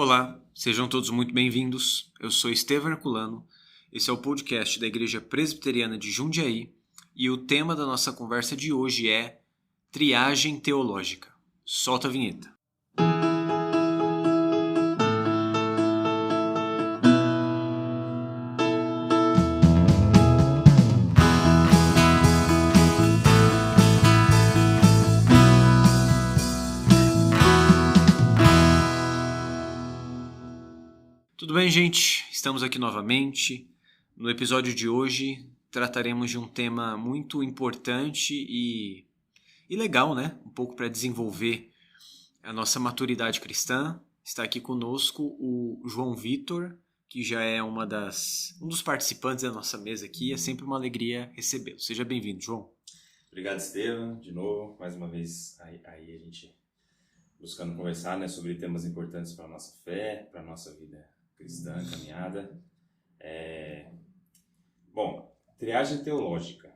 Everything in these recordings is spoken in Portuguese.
Olá, sejam todos muito bem-vindos. Eu sou Estevam Herculano, esse é o podcast da Igreja Presbiteriana de Jundiaí e o tema da nossa conversa de hoje é Triagem Teológica. Solta a vinheta. Tudo bem, gente? Estamos aqui novamente. No episódio de hoje trataremos de um tema muito importante e legal, né? Um pouco para desenvolver a nossa maturidade cristã. Está aqui conosco o João Vitor, que já é um dos participantes da nossa mesa aqui. É sempre uma alegria recebê-lo. Seja bem-vindo, João. Obrigado, Estevam. De novo, mais uma vez, aí a gente buscando conversar, né, sobre temas importantes para a nossa fé, para a nossa vida cristã, caminhada. Bom, triagem teológica.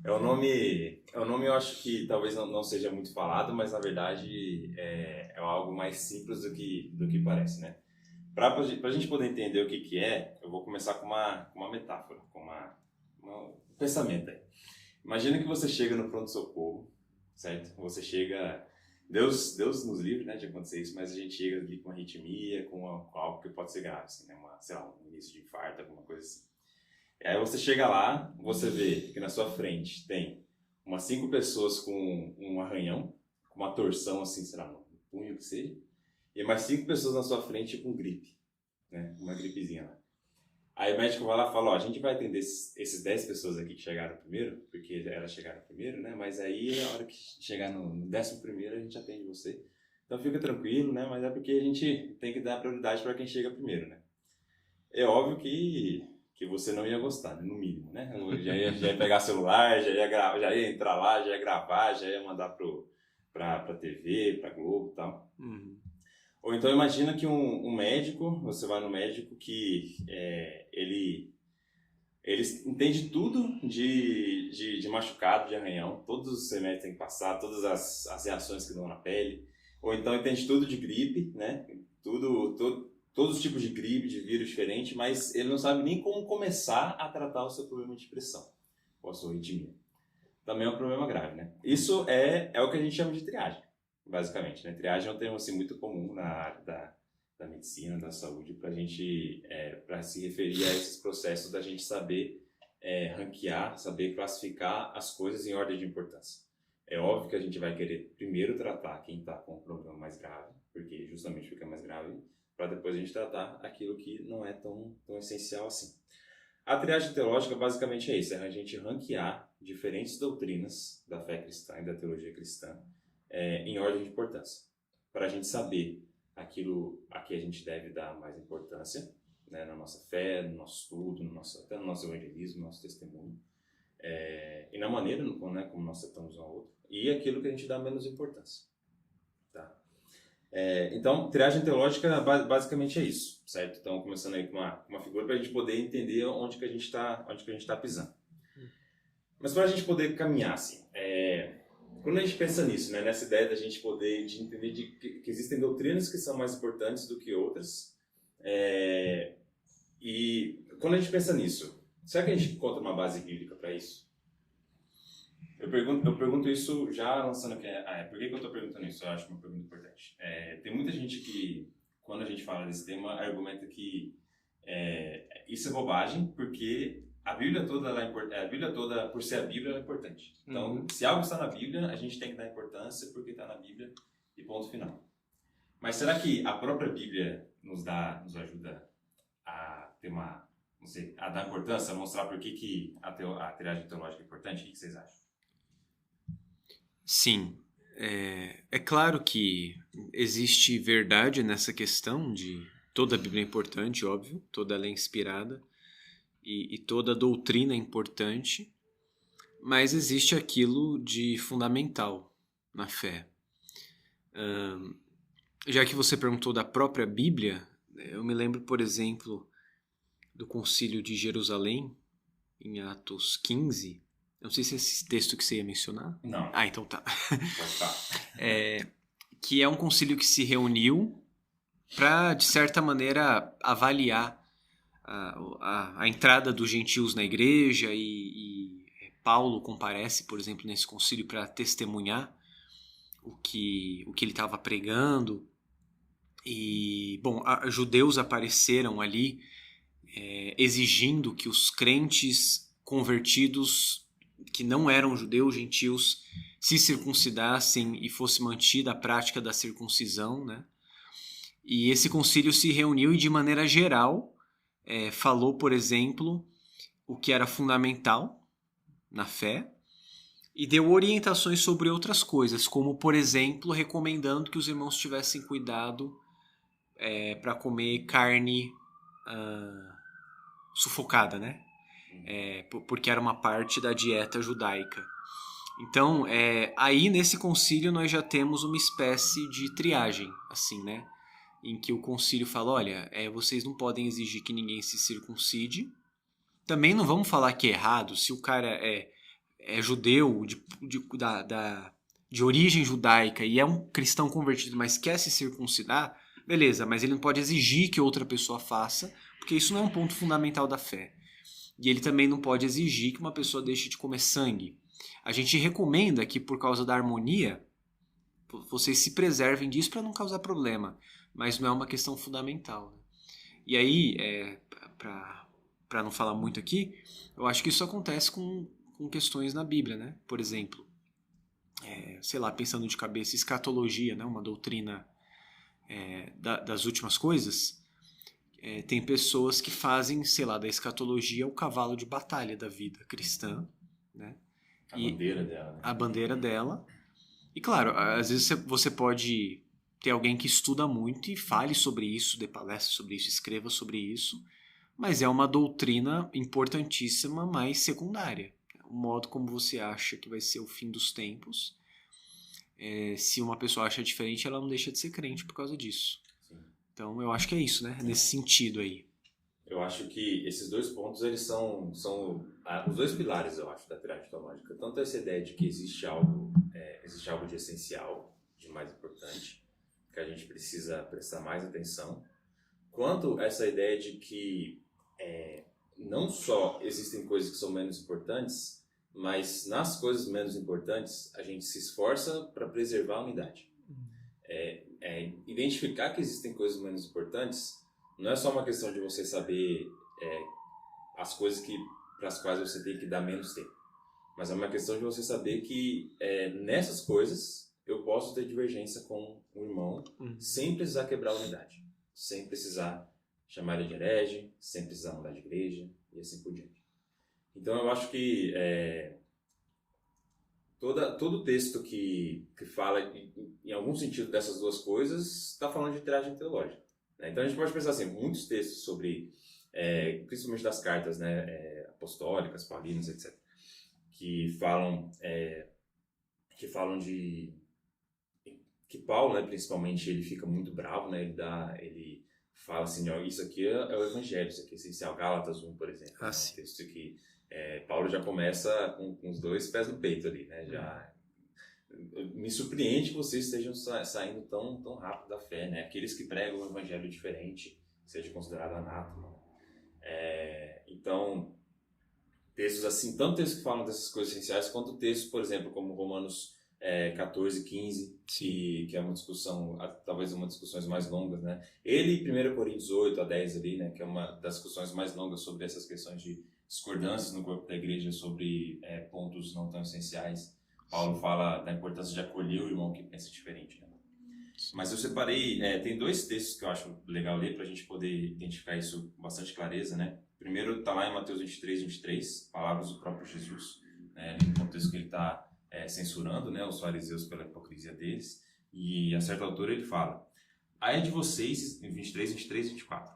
É um nome eu acho que talvez não seja muito falado, mas na verdade é algo mais simples do que parece, né? Para a gente poder entender o que é, eu vou começar com uma metáfora, com um pensamento aí. Imagina que você chega no pronto-socorro, certo? Você chega... Deus nos livre, né, de acontecer isso, mas a gente chega ali com arritmia, com algo que pode ser grave, assim, né, um início de infarto, alguma coisa assim. E aí você chega lá, você vê que na sua frente tem umas 5 pessoas com um arranhão, com uma torção, assim, sei lá, no punho que seja, e mais 5 pessoas na sua frente com gripe, né, uma gripezinha lá. Aí o médico vai lá e fala, ó, a gente vai atender esses 10 pessoas aqui que chegaram primeiro, porque elas chegaram primeiro, né? Mas aí, na hora que chegar no 11º, a gente atende você. Então fica tranquilo, né? Mas é porque a gente tem que dar prioridade para quem chega primeiro, né? É óbvio que você não ia gostar, né? No mínimo, né? Já ia pegar celular, já ia entrar lá, já ia gravar, já ia mandar pra TV, pra Globo e tal. Uhum. Ou então imagina que um médico, você vai no médico que ele entende tudo de machucado, de arranhão, todos os remédios tem que passar, todas as reações que dão na pele. Ou então entende tudo de gripe, né? Todos os tipos de gripe, de vírus diferentes, mas ele não sabe nem como começar a tratar o seu problema de pressão, ou a sua arritmia. Também é um problema grave, né? Isso é o que a gente chama de triagem. Basicamente, né? Triagem é um termo assim, muito comum na área da medicina, da saúde, para a gente, para se referir a esses processos da gente saber ranquear, saber classificar as coisas em ordem de importância. É óbvio que a gente vai querer primeiro tratar quem está com um problema mais grave, porque justamente fica mais grave, para depois a gente tratar aquilo que não é tão essencial assim. A triagem teológica basicamente é isso, é a gente ranquear diferentes doutrinas da fé cristã e da teologia cristã, em ordem de importância, para a gente saber aquilo a que a gente deve dar mais importância, né, na nossa fé, no nosso estudo, até no nosso evangelismo, no nosso testemunho, e na maneira, né, como nós tratamos um ao outro, e aquilo que a gente dá menos importância. Tá? Então, triagem teológica basicamente é isso, certo? Então, começando aí com uma figura para a gente poder entender onde que a gente está pisando. Mas para a gente poder caminhar assim, quando a gente pensa nisso, né, nessa ideia da gente poder entender que existem doutrinas que são mais importantes do que outras, e quando a gente pensa nisso, será que a gente encontra uma base bíblica para isso? Eu pergunto isso já lançando aqui. Por que eu estou perguntando isso? Eu acho uma pergunta importante. Tem muita gente que, quando a gente fala desse tema, argumenta que isso é bobagem, porque a Bíblia toda, por ser a Bíblia, ela é importante. Então, se algo está na Bíblia, a gente tem que dar importância porque está na Bíblia e ponto final. Mas será que a própria Bíblia nos ajuda a ter a dar importância, a mostrar por que a triagem teológica é importante? O que vocês acham? Sim, é claro que existe verdade nessa questão de toda a Bíblia é importante, óbvio, toda ela é inspirada e toda a doutrina é importante, mas existe aquilo de fundamental na fé. Já que você perguntou da própria Bíblia, eu me lembro, por exemplo, do Concílio de Jerusalém, em Atos 15. Eu não sei se é esse texto que você ia mencionar. Não. Então tá. Pode estar. Que é um concílio que se reuniu para, de certa maneira, avaliar a entrada dos gentios na igreja e Paulo comparece, por exemplo, nesse concílio para testemunhar o que ele estava pregando. E, bom, judeus apareceram ali exigindo que os crentes convertidos, que não eram judeus, gentios, se circuncidassem e fosse mantida a prática da circuncisão, né? E esse concílio se reuniu e, de maneira geral, falou, por exemplo, o que era fundamental na fé e deu orientações sobre outras coisas, como, por exemplo, recomendando que os irmãos tivessem cuidado para comer carne sufocada, né? Porque era uma parte da dieta judaica. Então, aí nesse concílio nós já temos uma espécie de triagem, assim, né? Em que o concílio fala, olha, vocês não podem exigir que ninguém se circuncide. Também não vamos falar que é errado se o cara é judeu, de origem judaica e é um cristão convertido, mas quer se circuncidar, beleza, mas ele não pode exigir que outra pessoa faça, porque isso não é um ponto fundamental da fé. E ele também não pode exigir que uma pessoa deixe de comer sangue. A gente recomenda que, por causa da harmonia, vocês se preservem disso para não causar problema, mas não é uma questão fundamental, né? E aí, para não falar muito aqui, eu acho que isso acontece com questões na Bíblia, né? Por exemplo, sei lá, pensando de cabeça, escatologia, né? Uma doutrina das últimas coisas. Tem pessoas que fazem, sei lá, da escatologia o cavalo de batalha da vida cristã, né? A bandeira dela. Né? A bandeira dela. E claro, às vezes você pode ter alguém que estuda muito e fale sobre isso, dê palestra sobre isso, escreva sobre isso, mas é uma doutrina importantíssima, mas secundária. O modo como você acha que vai ser o fim dos tempos, se uma pessoa acha diferente, ela não deixa de ser crente por causa disso. Sim. Então eu acho que é isso, né? Nesse sentido aí. Eu acho que esses dois pontos, eles são os dois pilares, eu acho, da triagem teológica. Tanto essa ideia de que existe algo de essencial, de mais importante, que a gente precisa prestar mais atenção, quanto essa ideia de que não só existem coisas que são menos importantes, mas nas coisas menos importantes a gente se esforça para preservar a unidade. Identificar que existem coisas menos importantes não é só uma questão de você saber as coisas para as quais você tem que dar menos tempo, mas é uma questão de você saber que nessas coisas eu posso ter divergência com um irmão sem precisar quebrar a unidade, sem precisar chamar ele de herege, sem precisar mudar de igreja e assim por diante. Então eu acho que todo texto que fala em algum sentido dessas duas coisas está falando de triagem teológica. Né? Então a gente pode pensar assim, muitos textos sobre, principalmente das cartas, né, apostólicas, paulinas, etc., que falam de que Paulo, né, principalmente, ele fica muito bravo, né, ele fala assim, ó, isso aqui é o evangelho, isso aqui é essencial. Gálatas 1, por exemplo, é um texto que Paulo já começa com os dois pés no peito ali, né, já me surpreende que vocês estejam saindo tão rápido da fé, né, aqueles que pregam um evangelho diferente seja considerado anátema. Então, textos assim, tanto textos que falam dessas coisas essenciais, quanto textos, por exemplo, como Romanos 14, 15, que é uma discussão, talvez uma das discussões mais longas, né? Ele, 1 Coríntios 8 a 10 ali, né? Que é uma das discussões mais longas sobre essas questões de discordâncias no corpo da igreja sobre pontos não tão essenciais. Paulo fala da importância de acolher o irmão que pensa diferente, né? Mas eu separei, tem dois textos que eu acho legal ler para a gente poder identificar isso com bastante clareza, né? Primeiro está lá em Mateus 23, palavras do próprio Jesus, né? No contexto que ele está censurando, né, os fariseus pela hipocrisia deles, e a certa altura ele fala: ai de vocês, em 23, 24,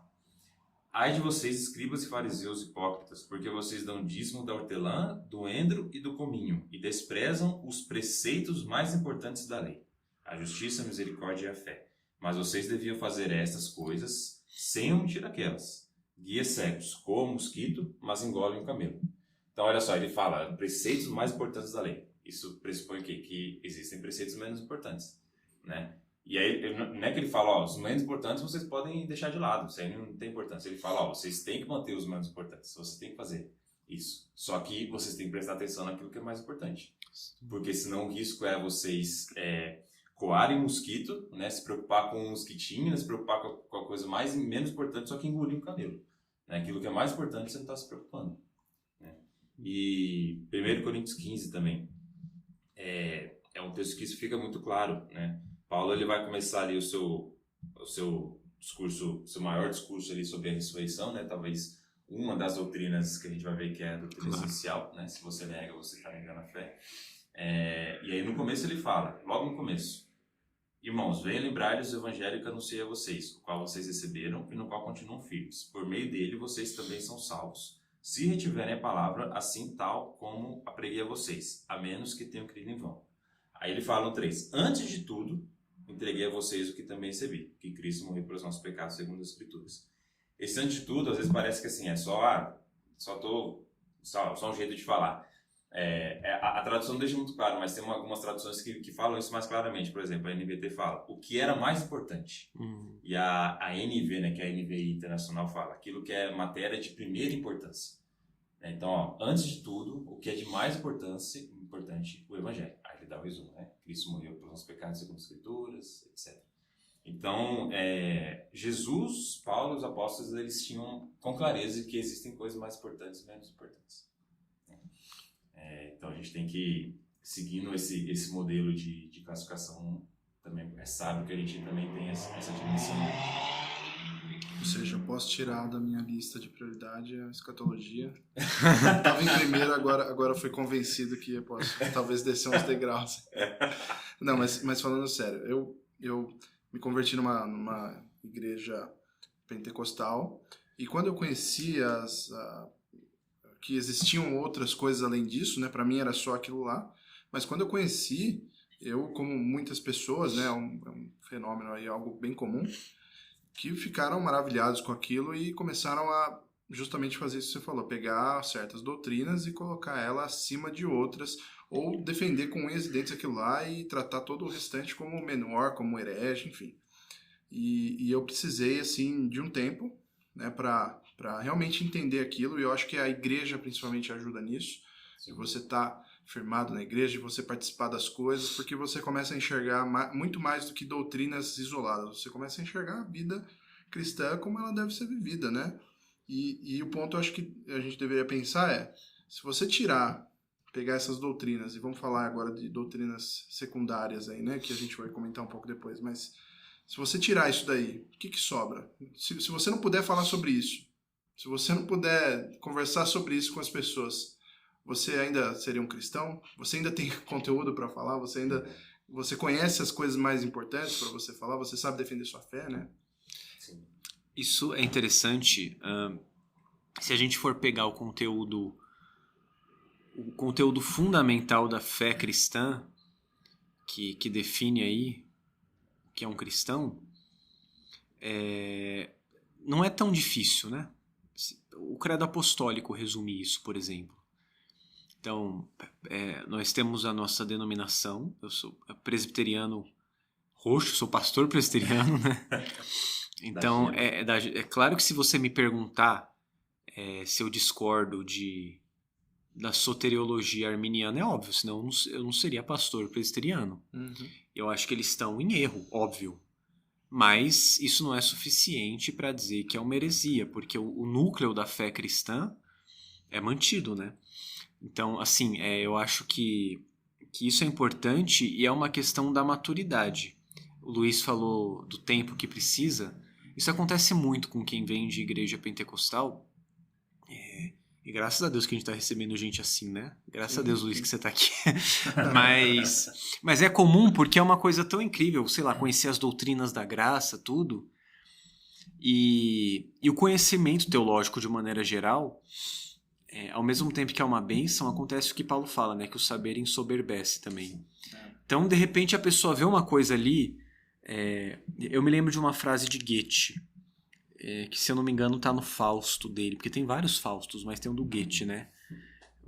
ai de vocês, escribas e fariseus hipócritas, porque vocês dão dízimo da hortelã, do endro e do cominho, e desprezam os preceitos mais importantes da lei, a justiça, a misericórdia e a fé. Mas vocês deviam fazer estas coisas sem omitir aquelas. Guias cegos, coam mosquito, mas engolem o camelo. Então, olha só, ele fala preceitos mais importantes da lei. Isso pressupõe o quê? Que existem preceitos menos importantes, né? E aí, não é que ele fala, ó, os menos importantes vocês podem deixar de lado, isso aí não tem importância. Ele fala, ó, vocês têm que manter os menos importantes, vocês têm que fazer isso. Só que vocês têm que prestar atenção naquilo que é mais importante. Porque senão o risco é vocês coarem mosquito, né, se preocupar com um mosquitinho, né, se preocupar com a coisa mais menos importante, só que engolir um camelo. Né? Aquilo que é mais importante você não está se preocupando. Né? E 1 Coríntios 15 também é um texto que isso fica muito claro, né? Paulo ele vai começar ali o seu discurso, o seu maior discurso ali sobre a ressurreição, né? Talvez uma das doutrinas que a gente vai ver que é a doutrina essencial, né? Se você nega, você está negando a fé. E aí no começo ele fala, logo no começo, irmãos, venham lembrar-lhes o evangelho que anunciei a vocês, o qual vocês receberam e no qual continuam firmes. Por meio dele vocês também são salvos, se retiverem a palavra assim tal como a preguei a vocês, a menos que tenham crido em vão. Aí ele fala no 3, antes de tudo, entreguei a vocês o que também recebi, que Cristo morreu pelos nossos pecados segundo as Escrituras. Esse antes de tudo, às vezes parece que assim, é só um jeito de falar. A tradução não deixa muito claro, mas tem algumas traduções que falam isso mais claramente. Por exemplo, a NVT fala o que era mais importante. E a NV, né, que é a NVI Internacional, fala aquilo que é matéria de primeira importância. Então, ó, antes de tudo, o que é de mais importante, o Evangelho. Aí ele dá o resumo, né? Cristo morreu pelos nossos pecados segundo as Escrituras, etc. Então, Jesus, Paulo e os apóstolos, eles tinham com clareza que existem coisas mais importantes e menos importantes. Então, a gente tem que, seguindo esse modelo de classificação, também é sábio que a gente também tenha essa dimensão. Ou seja, eu posso tirar da minha lista de prioridade a escatologia. Estava em primeiro, agora fui convencido que eu posso talvez descer uns degraus. Não, mas falando sério, eu me converti numa igreja pentecostal e quando eu conheci que existiam outras coisas além disso, né? Para mim era só aquilo lá. Mas quando eu conheci, eu, como muitas pessoas, né? É um fenômeno aí, algo bem comum, que ficaram maravilhados com aquilo e começaram a justamente fazer isso que você falou, pegar certas doutrinas e colocar ela acima de outras, ou defender com unhas e dentes aquilo lá e tratar todo o restante como menor, como herege, enfim. E eu precisei, assim, de um tempo, né, para realmente entender aquilo, e eu acho que a igreja principalmente ajuda nisso, e você tá firmado na igreja, você participar das coisas, porque você começa a enxergar muito mais do que doutrinas isoladas, você começa a enxergar a vida cristã como ela deve ser vivida, né? E o ponto, eu acho que a gente deveria pensar se você pegar essas doutrinas, e vamos falar agora de doutrinas secundárias aí, né, que a gente vai comentar um pouco depois, mas se você tirar isso daí, o que sobra? Se você não puder falar sobre isso, se você não puder conversar sobre isso com as pessoas, você ainda seria um cristão? Você ainda tem conteúdo para falar? Você conhece as coisas mais importantes para você falar? Você sabe defender sua fé, né? Isso é interessante. Se a gente for pegar o conteúdo fundamental da fé cristã, que define aí o que é um cristão, não é tão difícil, né? O credo apostólico resume isso, por exemplo. Então, nós temos a nossa denominação. Eu sou presbiteriano roxo, sou pastor presbiteriano, né? Então, é claro que se você me perguntar se eu discordo da soteriologia arminiana, é óbvio, senão eu não seria pastor presbiteriano. Uhum. Eu acho que eles estão em erro, óbvio. Mas isso não é suficiente para dizer que é uma heresia, porque o núcleo da fé cristã é mantido, né? Então, assim, eu acho que isso é importante e é uma questão da maturidade. O Luiz falou do tempo que precisa. Isso acontece muito com quem vem de igreja pentecostal. E graças a Deus que a gente está recebendo gente assim, né? Graças a Deus, Luiz, que você está aqui. Mas é comum porque é uma coisa tão incrível, sei lá, conhecer as doutrinas da graça, tudo. E o conhecimento teológico, de maneira geral, ao mesmo tempo que é uma bênção, acontece o que Paulo fala, né? Que o saber ensoberbece também. Então, de repente, a pessoa vê uma coisa ali. Eu me lembro de uma frase de Goethe, que, se eu não me engano, está no Fausto dele, porque tem vários Faustos, mas tem um do Goethe, né?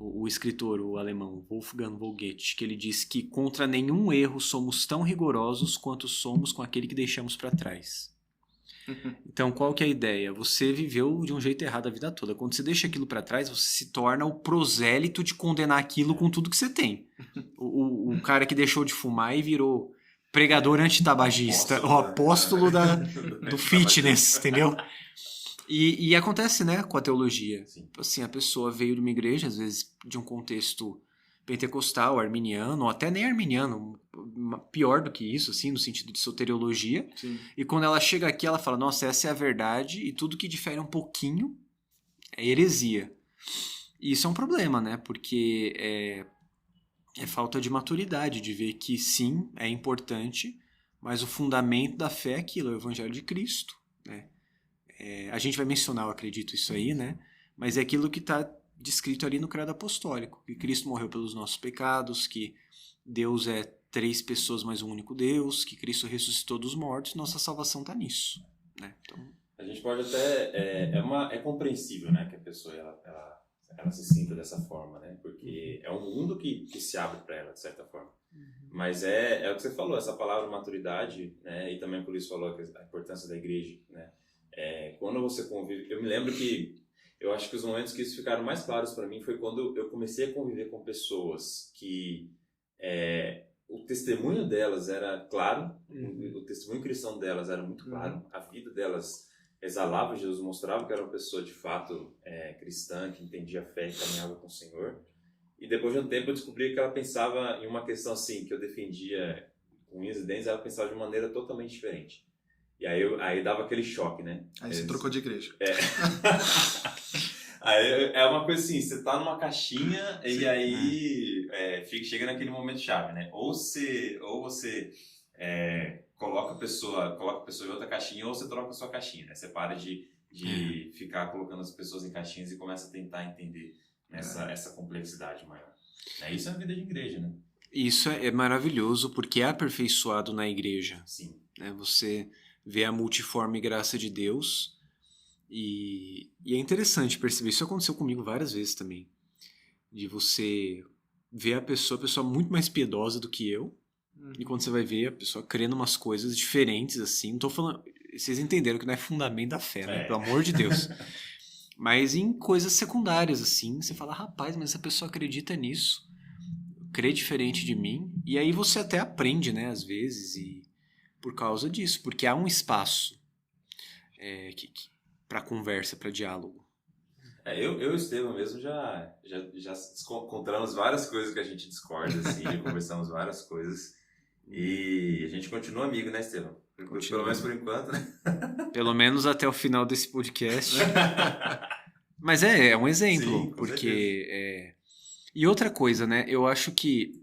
o escritor, o alemão Wolfgang von Goethe, que ele diz que contra nenhum erro somos tão rigorosos quanto somos com aquele que deixamos para trás. Então, qual que é a ideia? Você viveu de um jeito errado a vida toda. Quando você deixa aquilo para trás, você se torna o prosélito de condenar aquilo com tudo que você tem. O cara que deixou de fumar e virou pregador antitabagista, o apóstolo do fitness, entendeu? E acontece, né, com a teologia. Sim. Assim, a pessoa veio de uma igreja, às vezes de um contexto pentecostal, arminiano, ou até nem arminiano, pior do que isso, assim, no sentido de soteriologia. Sim. E quando ela chega aqui, ela fala, nossa, essa é a verdade, e tudo que difere um pouquinho é heresia. E isso é um problema, né, porque é falta de maturidade, de ver que sim, é importante, mas o fundamento da fé é aquilo, é o Evangelho de Cristo, né. A gente vai mencionar, eu acredito, isso aí, né, mas é aquilo que está descrito ali no credo apostólico, que Cristo morreu pelos nossos pecados, que Deus é 3 pessoas mais um único Deus, que Cristo ressuscitou dos mortos, nossa salvação está nisso, né? Então, a gente pode até é compreensível, né, que a pessoa ela se sinta dessa forma, né, porque é um mundo que se abre para ela de certa forma. Mas é o que você falou, essa palavra maturidade, né, e também por isso falou a importância da igreja, né. Quando você convive, eu me lembro que eu acho que os momentos que isso ficaram mais claros para mim foi quando eu comecei a conviver com pessoas que o testemunho delas era claro, o testemunho cristão delas era muito claro, a vida delas exalava Jesus, mostrava que era uma pessoa de fato cristã, que entendia a fé e caminhava com o Senhor. E depois de um tempo eu descobri que ela pensava em uma questão assim, que eu defendia com unhas e dentes, ela pensava de maneira totalmente diferente. E aí dava aquele choque, né? Aí você trocou de igreja. Aí é uma coisa assim, você tá numa caixinha e aí chega naquele momento chave, né? Ou você coloca a pessoa em outra caixinha, ou você troca a sua caixinha, né? Você para de ficar colocando as pessoas em caixinhas e começa a tentar entender essa complexidade maior. Isso é a vida de igreja, né? Isso é maravilhoso porque é aperfeiçoado na igreja. Sim. Né? Você vê a multiforme graça de Deus e é interessante perceber. Isso aconteceu comigo várias vezes também. De você ver a pessoa muito mais piedosa do que eu. E quando você vai ver a pessoa crendo umas coisas diferentes, assim. Não tô falando... Vocês entenderam que não é fundamento da fé, né? Pelo amor de Deus. Mas em coisas secundárias, assim. Você fala, rapaz, mas essa pessoa acredita nisso. Crê diferente de mim. E aí você até aprende, né? Às vezes. E por causa disso. Porque há um espaço para conversa, para diálogo. Eu e o Estevam mesmo já encontramos várias coisas que a gente discorda, assim, já conversamos várias coisas. E a gente continua amigo, né, Estevam? Pelo menos por enquanto, né? Pelo menos até o final desse podcast. Mas é um exemplo. Sim, porque E outra coisa, né? Eu acho que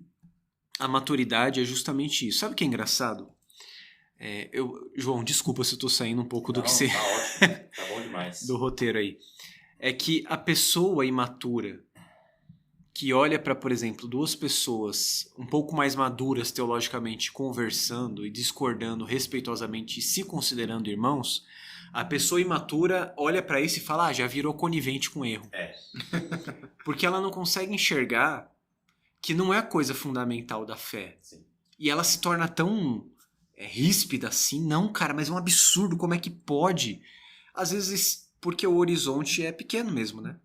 a maturidade é justamente isso. Sabe o que é engraçado? João, desculpa se eu tô saindo um pouco do que você... Tá ótimo, tá bom demais. do roteiro aí. É que a pessoa imatura que olha para, por exemplo, 2 pessoas um pouco mais maduras teologicamente conversando e discordando respeitosamente e se considerando irmãos, a pessoa imatura olha para isso e fala, já virou conivente com erro. Porque ela não consegue enxergar que não é a coisa fundamental da fé. Sim. E ela se torna tão ríspida assim, não, cara, mas é um absurdo, como é que pode? Às vezes porque o horizonte é pequeno mesmo, né?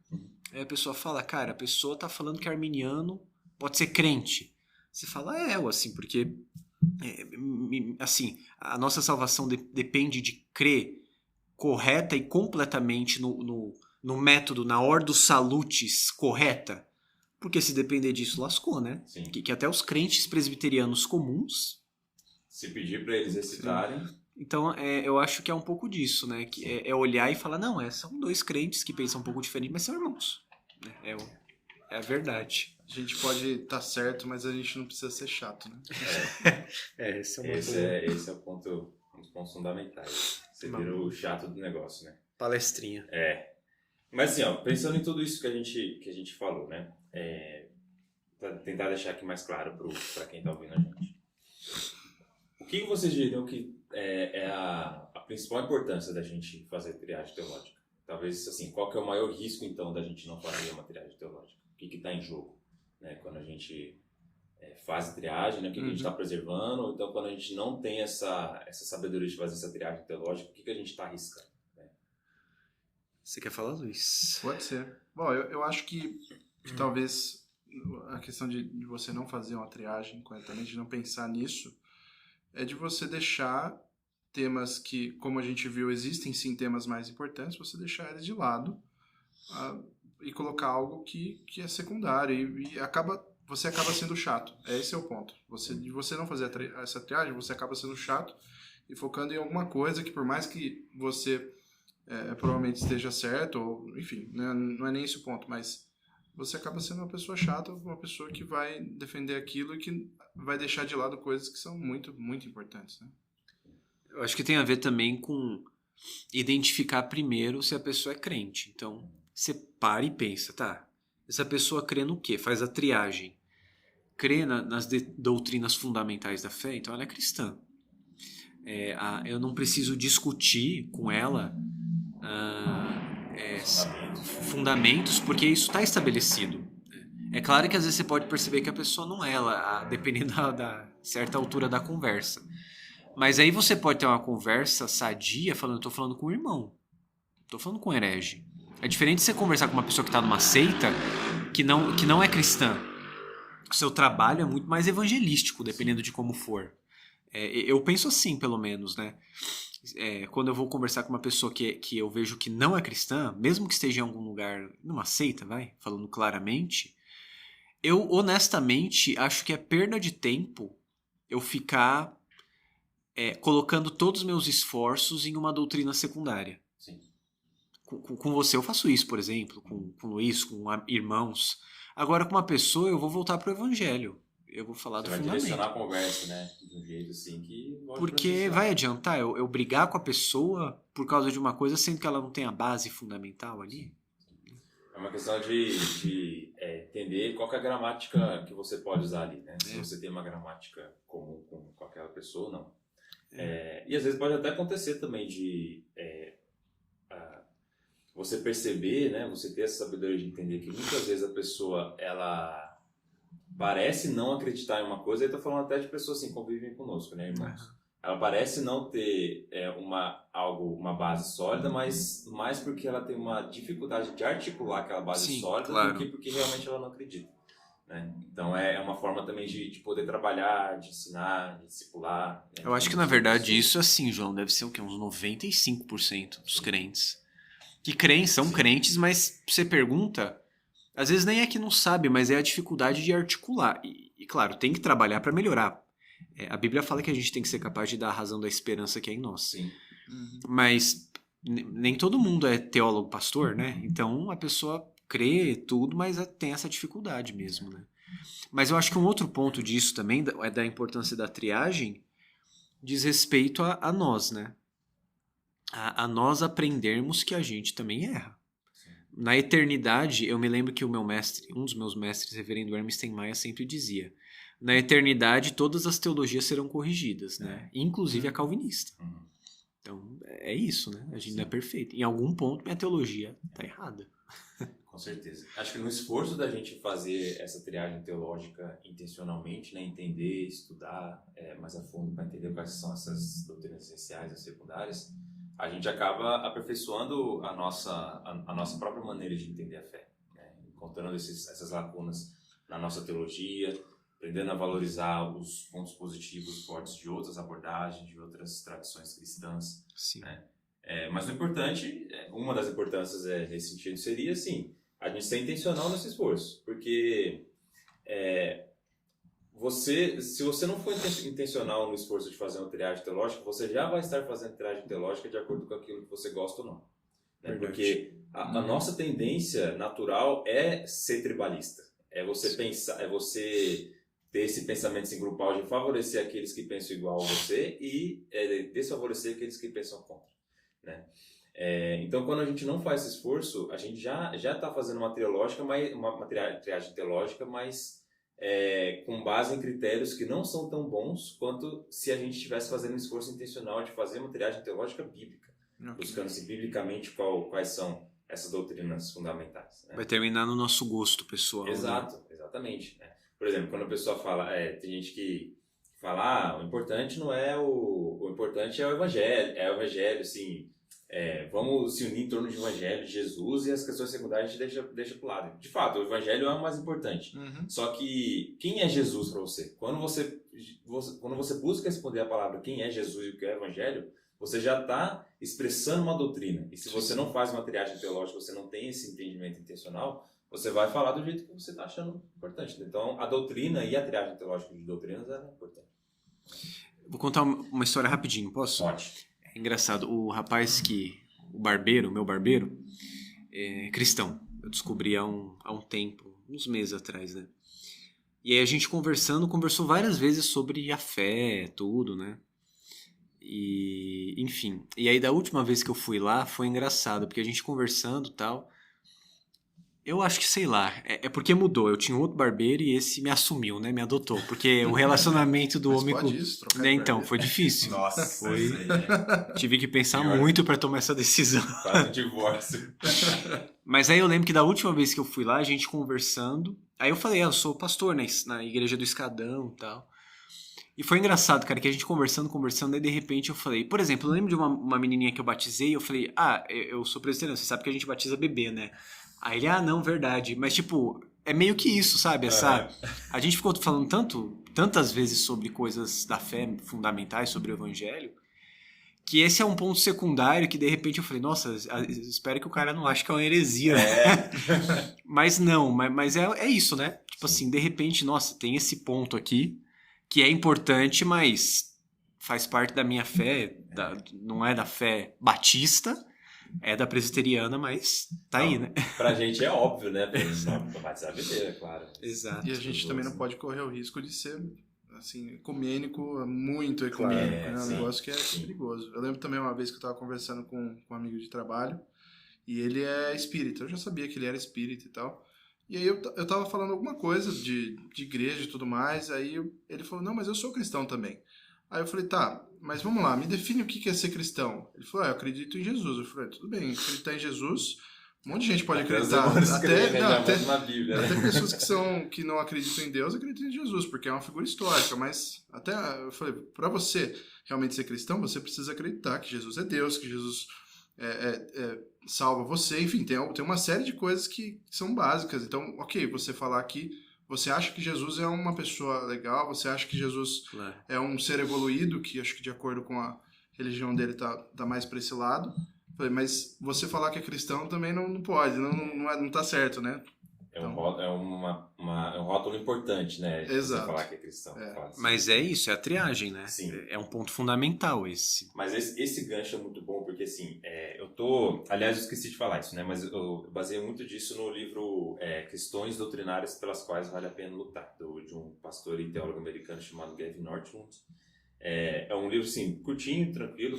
Aí a pessoa fala, cara, a pessoa tá falando que arminiano pode ser crente. Você fala, assim, porque assim, a nossa salvação depende de crer correta e completamente no método, na ordo salutis correta. Porque se depender disso, lascou, né? Que até os crentes presbiterianos comuns... Se pedir para eles recitarem... Então, eu acho que é um pouco disso, né? Que é olhar e falar, não, são 2 crentes que pensam um pouco diferente, mas são irmãos. É a verdade. A gente pode estar certo, mas a gente não precisa ser chato, né? Esse é o ponto, um dos pontos fundamentais. Você vira o chato do negócio, né? Palestrinha. Mas assim, pensando em tudo isso que a gente falou, né? Pra tentar deixar aqui mais claro para quem tá ouvindo a gente. O que vocês diriam que é a principal importância da gente fazer triagem teológica? Talvez, assim, qual que é o maior risco, então, da gente não fazer uma triagem teológica? que está em jogo, né? Quando a gente faz a triagem, né? O que a gente está preservando. Então, quando a gente não tem essa sabedoria de fazer essa triagem teológica, o que a gente está arriscando? Né? Você quer falar, Luiz? Pode ser. Bom, eu acho que talvez a questão de você não fazer uma triagem corretamente, de não pensar nisso, é de você deixar temas que, como a gente viu, existem sim temas mais importantes, você deixar eles de lado e colocar algo que é secundário e você acaba sendo chato. Esse é o ponto. De você não fazer essa triagem, você acaba sendo chato e focando em alguma coisa que, por mais que você provavelmente esteja certo, ou enfim, né, não é nem esse o ponto, mas você acaba sendo uma pessoa chata, uma pessoa que vai defender aquilo e que vai deixar de lado coisas que são muito, muito importantes, né? Eu acho que tem a ver também com identificar primeiro se a pessoa é crente. Então, você para e pensa, tá, essa pessoa crê no quê? Faz a triagem. Crê nas doutrinas fundamentais da fé, então ela é cristã. Eu não preciso discutir com ela fundamentos, porque isso está estabelecido. É claro que às vezes você pode perceber que a pessoa não é ela, dependendo da certa altura da conversa. Mas aí você pode ter uma conversa sadia falando, eu tô falando com um irmão, tô falando com um herege. É diferente você conversar com uma pessoa que está numa seita que não é cristã. O seu trabalho é muito mais evangelístico, dependendo de como for. Eu penso assim, pelo menos, né? Quando eu vou conversar com uma pessoa que eu vejo que não é cristã, mesmo que esteja em algum lugar, numa seita, falando claramente, eu honestamente acho que é perda de tempo eu ficar colocando todos os meus esforços em uma doutrina secundária. Sim. Com você eu faço isso, por exemplo, com o Luiz, com irmãos. Agora com uma pessoa eu vou voltar pro evangelho. Eu vou falar do fundamento. Você vai direcionar a conversa, né? De um jeito assim que... Porque vai adiantar eu brigar com a pessoa por causa de uma coisa, sendo que ela não tem a base fundamental ali? É uma questão de entender qual que é a gramática que você pode usar ali, né? Se você tem uma gramática comum com aquela pessoa ou não. E às vezes pode até acontecer também de você perceber, né? Você ter essa sabedoria de entender que muitas vezes a pessoa, ela parece não acreditar em uma coisa, aí tá falando até de pessoas assim, convivem conosco, né, irmãos? Ela parece não ter uma base sólida, mas mais porque ela tem uma dificuldade de articular aquela base sólida, claro, do que porque realmente ela não acredita. Né? Então é uma forma também de poder trabalhar, de ensinar, de discipular. Né? Eu acho que na verdade isso assim, João, deve ser o quê? Uns 95% dos crentes. Que são crentes, mas você pergunta, às vezes nem é que não sabe, mas é a dificuldade de articular. E claro, tem que trabalhar para melhorar. A Bíblia fala que a gente tem que ser capaz de dar a razão da esperança que é em nós. Sim. Mas nem todo mundo é teólogo pastor, né? Então a pessoa crê tudo, mas tem essa dificuldade mesmo, né? Mas eu acho que um outro ponto disso também, da importância da triagem, diz respeito a nós, né? A nós aprendermos que a gente também erra. Na eternidade, eu me lembro que um dos meus mestres, reverendo Hermes Maia, sempre dizia: na eternidade todas as teologias serão corrigidas, né? Inclusive a calvinista. Então é isso, né? A gente não é perfeito. Em algum ponto minha teologia está errada. Com certeza. Acho que no esforço da gente fazer essa triagem teológica intencionalmente, né, entender, estudar mais a fundo para entender quais são essas doutrinas essenciais e secundárias, a gente acaba aperfeiçoando a nossa própria maneira de entender a fé, né? Encontrando essas lacunas na nossa teologia, aprendendo a valorizar os pontos positivos fortes de outras abordagens, de outras tradições cristãs. Sim. Né? Mas o importante, uma das importâncias nesse sentido seria, assim, a gente ser intencional nesse esforço, porque se você não for intencional no esforço de fazer uma triagem teológica, você já vai estar fazendo triagem teológica de acordo com aquilo que você gosta ou não. Né? Porque a nossa tendência natural é ser tribalista. É você pensar, é você ter esse pensamento assim, grupal de favorecer aqueles que pensam igual a você e desfavorecer aqueles que pensam contra. Né? Então, quando a gente não faz esse esforço, a gente já está fazendo uma triagem teológica, mas com base em critérios que não são tão bons quanto se a gente estivesse fazendo um esforço intencional de fazer uma triagem teológica bíblica, buscando-se biblicamente quais são essas doutrinas fundamentais. Né? Vai terminar no nosso gosto pessoal. Exato, né? exatamente. Né? Por exemplo, quando a pessoa fala, tem gente que fala, o importante não é o importante é o evangelho, assim, vamos se unir em torno do evangelho de Jesus e as questões secundárias a gente deixa pro lado. De fato, o evangelho é o mais importante. Uhum. Só que quem é Jesus para você? Quando você busca responder a palavra quem é Jesus e o que é o evangelho, você já está expressando uma doutrina. E se você não faz uma triagem teológica, você não tem esse entendimento intencional, você vai falar do jeito que você está achando importante. Então, a doutrina e a triagem teológica de doutrinas é importante. Vou contar uma história rapidinho, posso? Pode. É engraçado, o rapaz o meu barbeiro, é cristão. Eu descobri há um tempo, uns meses atrás, né? E aí a gente conversou várias vezes sobre a fé, tudo, né? E, enfim. E aí da última vez que eu fui lá, foi engraçado, porque a gente conversando e tal... Eu acho que, sei lá, é porque mudou. Eu tinha outro barbeiro e esse me assumiu, né? Me adotou. Porque o relacionamento do Mas homem pode com... isso, trocar Né, de então, barbeiro. foi difícil. Nossa, Foi... isso aí Tive que pensar Pior. muito para tomar essa decisão. quase um divórcio. Mas aí eu lembro que da última vez que eu fui lá, a gente conversando... Aí eu falei, eu sou pastor na igreja do Escadão e tal. E foi engraçado, cara, que a gente conversando, aí de repente eu falei... Por exemplo, eu lembro de uma menininha que eu batizei, eu falei, eu sou presbiteriano, você sabe que a gente batiza bebê, né? Aí ele, não, verdade. Mas, tipo, é meio que isso, sabe? A gente ficou falando tantas vezes sobre coisas da fé fundamentais, sobre o evangelho, que esse é um ponto secundário que, de repente, eu falei, nossa, espero que o cara não ache que é uma heresia. Mas não, mas é isso, né? Tipo assim, de repente, nossa, tem esse ponto aqui que é importante, mas faz parte da minha fé, não é da fé batista, é da presbiteriana, mas tá aí, né? Pra gente é óbvio, né? Pra batizar bebê, é claro. Exato. E a gente também não pode correr o risco de ser, assim, ecumênico, muito ecumênico, né? Um negócio que é perigoso. Eu lembro também uma vez que eu tava conversando com um amigo de trabalho, e ele é espírita. Eu já sabia que ele era espírita e tal. E aí eu tava falando alguma coisa de igreja e tudo mais, aí ele falou, não, mas eu sou cristão também. Aí eu falei, tá, mas vamos lá, me define o que é ser cristão. Ele falou, eu acredito em Jesus. Eu falei, tudo bem, acreditar em Jesus, um monte de gente pode acreditar. Até pessoas que não acreditam em Deus acreditam em Jesus, porque é uma figura histórica. Mas até eu falei, para você realmente ser cristão, você precisa acreditar que Jesus é Deus, que Jesus salva você. Enfim, tem uma série de coisas que são básicas. Então, ok, você falar que você acha que Jesus é uma pessoa legal, você acha que Jesus é um ser evoluído, que acho que de acordo com a religião dele tá mais para esse lado. Mas você falar que é cristão também não pode, não tá certo, né? É um rótulo importante, né? Exato. Você falar que é cristão. Assim. Mas é isso, é a triagem, né? Sim. É um ponto fundamental esse. Mas esse gancho é muito bom, porque assim, aliás, eu esqueci de falar isso, né? Mas eu baseei muito disso no livro Questões Doutrinárias pelas Quais Vale a Pena Lutar, de um pastor e teólogo americano chamado Gavin Northwood. É um livro, assim, curtinho, tranquilo,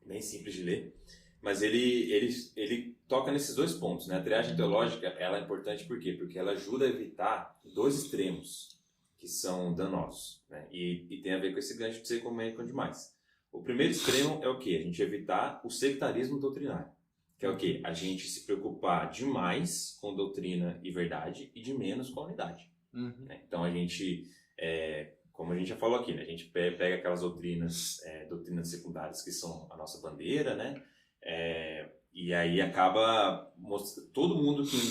bem simples de ler. Mas ele toca nesses dois pontos, né? A triagem teológica, ela é importante por quê? Porque ela ajuda a evitar dois extremos que são danosos, né? E tem a ver com esse gancho de ser ecumênico demais. O primeiro extremo é o quê? A gente evitar o sectarismo doutrinário, que é o quê? A gente se preocupar demais com doutrina e verdade e de menos com a unidade. Né? Então a gente, como a gente já falou aqui, né? A gente pega aquelas doutrinas secundárias que são a nossa bandeira, né? E aí acaba todo mundo que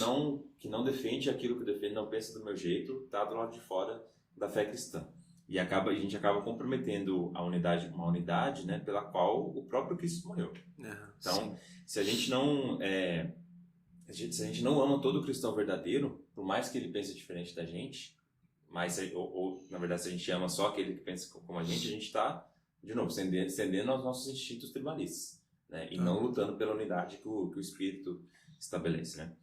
não defende aquilo que defende, não pensa do meu jeito, está do lado de fora da fé cristã. E a gente acaba comprometendo uma unidade, né, pela qual o próprio Cristo morreu. Então, se a gente não ama todo cristão verdadeiro, por mais que ele pense diferente da gente, ou na verdade se a gente ama só aquele que pensa como a gente está, de novo, estendendo aos nossos instintos tribalistas. Né? E não lutando pela unidade que o Espírito estabelece, né?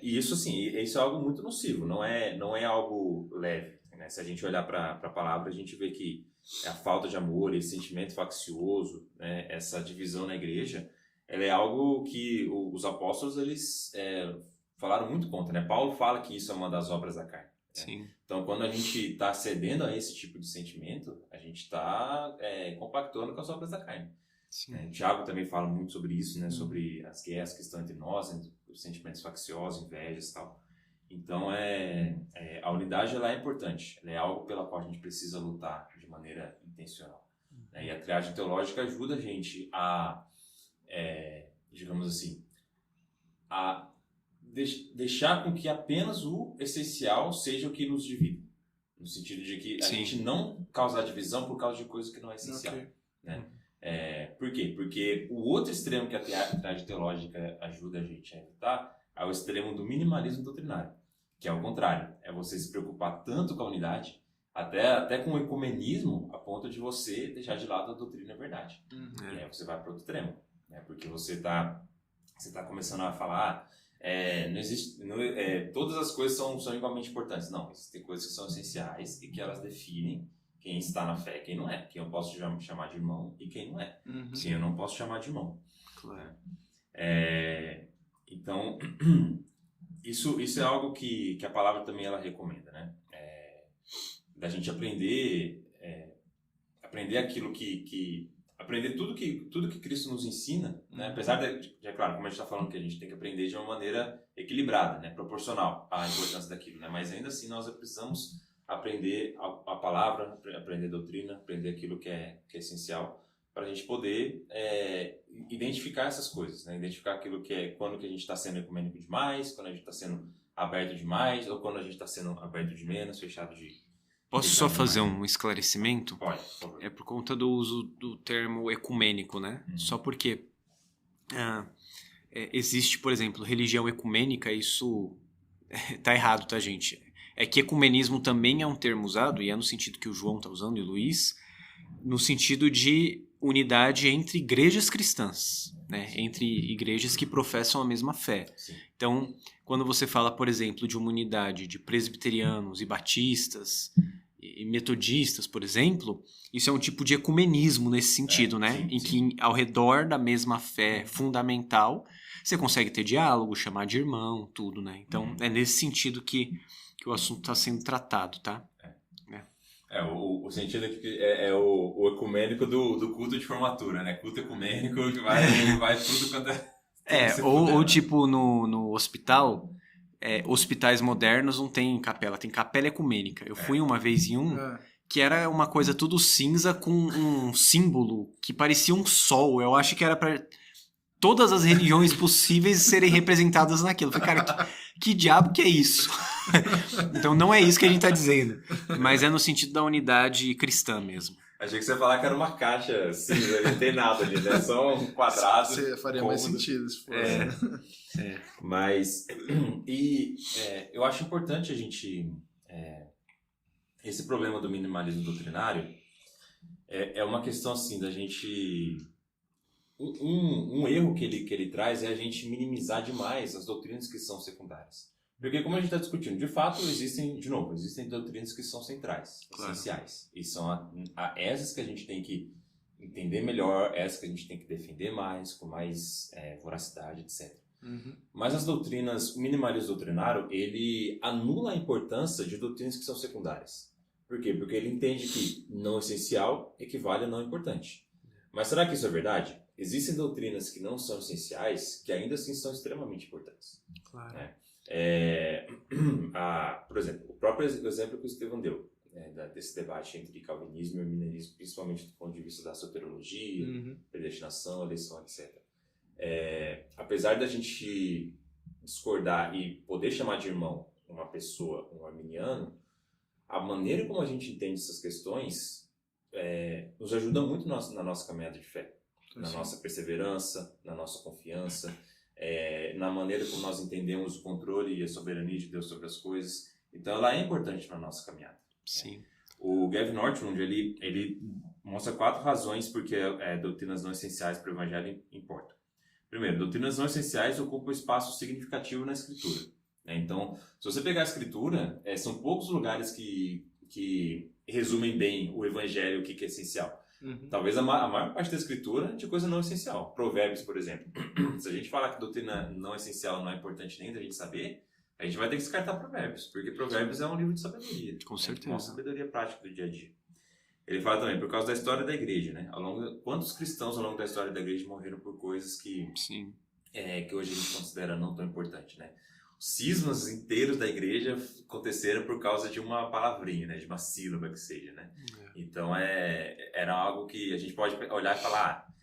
E isso, assim, isso é algo muito nocivo, não é algo leve, né? Se a gente olhar para a palavra, a gente vê que a falta de amor, esse sentimento faccioso, né? Essa divisão na igreja, ela é algo que os apóstolos, eles falaram muito contra, né? Paulo fala que isso é uma das obras da carne. Sim. Então, quando a gente está cedendo a esse tipo de sentimento, a gente está compactuando com as obras da carne. Sim. Tiago também fala muito sobre isso, né? Sobre as guerras que estão entre nós, né? Os sentimentos facciosos, invejas e tal. Então, a unidade ela é importante, ela é algo pela qual a gente precisa lutar de maneira intencional. Né? E a triagem teológica ajuda a gente a, digamos assim, a deixar com que apenas o essencial seja o que nos divide. No sentido de que a gente não causar divisão por causa de coisa que não é essencial. Okay. Né? Por quê? Porque o outro extremo que a triagem teológica ajuda a gente a evitar é o extremo do minimalismo doutrinário, que é o contrário. É você se preocupar tanto com a unidade, até com o ecumenismo, a ponto de você deixar de lado a doutrina e a verdade. E aí você vai para outro extremo. Né? Porque você tá começando a falar... não existe, todas as coisas são igualmente importantes. Não, existem coisas que são essenciais e que elas definem quem está na fé e quem não é. Quem eu posso chamar de irmão e quem não é. Sim, eu não posso chamar de irmão. Claro. Então, isso é algo que a palavra também ela recomenda, né? Da gente aprender aquilo aprender tudo que Cristo nos ensina, né? Apesar de, é claro, como a gente está falando, que a gente tem que aprender de uma maneira equilibrada, né? Proporcional à importância daquilo, né? Mas ainda assim nós precisamos aprender a palavra, aprender a doutrina, aprender aquilo que é essencial, para a gente poder identificar essas coisas, né? Identificar aquilo que é quando que a gente está sendo ecumênico demais, quando a gente está sendo aberto demais, ou quando a gente está sendo aberto de menos, fechado de... Posso só fazer um esclarecimento? Pode, por favor. É por conta do uso do termo ecumênico, né? Só porque existe, por exemplo, religião ecumênica, isso tá errado, tá, gente? É que ecumenismo também é um termo usado, e é no sentido que o João tá usando, e o Luiz, no sentido de unidade entre igrejas cristãs, né? Entre igrejas que professam a mesma fé. Sim. Então, quando você fala, por exemplo, de uma unidade de presbiterianos e batistas e metodistas, por exemplo, isso é um tipo de ecumenismo nesse sentido, né? Sim, em que ao redor da mesma fé fundamental, você consegue ter diálogo, chamar de irmão, tudo, né? Então, é nesse sentido que o assunto está sendo tratado, tá? O sentido é o ecumênico do culto de formatura, né? Culto ecumênico que vai tudo quando ou tipo no hospital, hospitais modernos não tem capela, tem capela ecumênica. Eu fui uma vez em que era uma coisa tudo cinza com um símbolo que parecia um sol. Eu acho que era para todas as religiões possíveis serem representadas naquilo. Eu falei, cara, que diabo que é isso? Então não é isso que a gente tá dizendo, mas é no sentido da unidade cristã mesmo. Achei que você ia falar que era uma caixa cinza, não tem nada ali, né? Só um quadrado. Você faria mais sentido se fosse. Mas, eu acho importante a gente... esse problema do minimalismo doutrinário é uma questão assim da gente... Um erro que ele traz é a gente minimizar demais as doutrinas que são secundárias. Porque como a gente está discutindo, de fato existem doutrinas que são centrais, essenciais. E são essas que a gente tem que entender melhor, essas que a gente tem que defender mais, com mais voracidade, etc. Mas as doutrinas, o minimalismo doutrinário, ele anula a importância de doutrinas que são secundárias. Por quê? Porque ele entende que não essencial equivale a não importante. Mas será que isso é verdade? Existem doutrinas que não são essenciais, que ainda assim são extremamente importantes. Claro. Né? Por exemplo, o próprio exemplo que o Estevão deu, desse debate entre calvinismo e arminianismo, principalmente do ponto de vista da soteriologia, predestinação, eleição, etc. Apesar da gente discordar e poder chamar de irmão uma pessoa, um arminiano, a maneira como a gente entende essas questões nos ajuda muito na nossa caminhada de fé. Na nossa perseverança, na nossa confiança, na maneira como nós entendemos o controle e a soberania de Deus sobre as coisas. Então, ela é importante para a nossa caminhada. Sim. O Gavin Northwood, ele mostra 4 razões porque doutrinas não essenciais para o Evangelho importam. Primeiro, doutrinas não essenciais ocupam espaço significativo na Escritura. Né? Então, se você pegar a Escritura, são poucos lugares que resumem bem o Evangelho, o que é essencial. Talvez a maior parte da Escritura é de coisa não essencial. Provérbios, por exemplo. Se a gente falar que doutrina não essencial não é importante nem da gente saber, a gente vai ter que descartar Provérbios, porque Provérbios é um livro de sabedoria. Com certeza. Uma sabedoria prática do dia a dia. Ele fala também, por causa da história da igreja, né? Quantos cristãos ao longo da história da igreja morreram por coisas que, Sim. que hoje a gente considera não tão importante, né? Os cismas inteiros da igreja aconteceram por causa de uma palavrinha, né? De uma sílaba que seja, né? Então, era algo que a gente pode olhar e falar,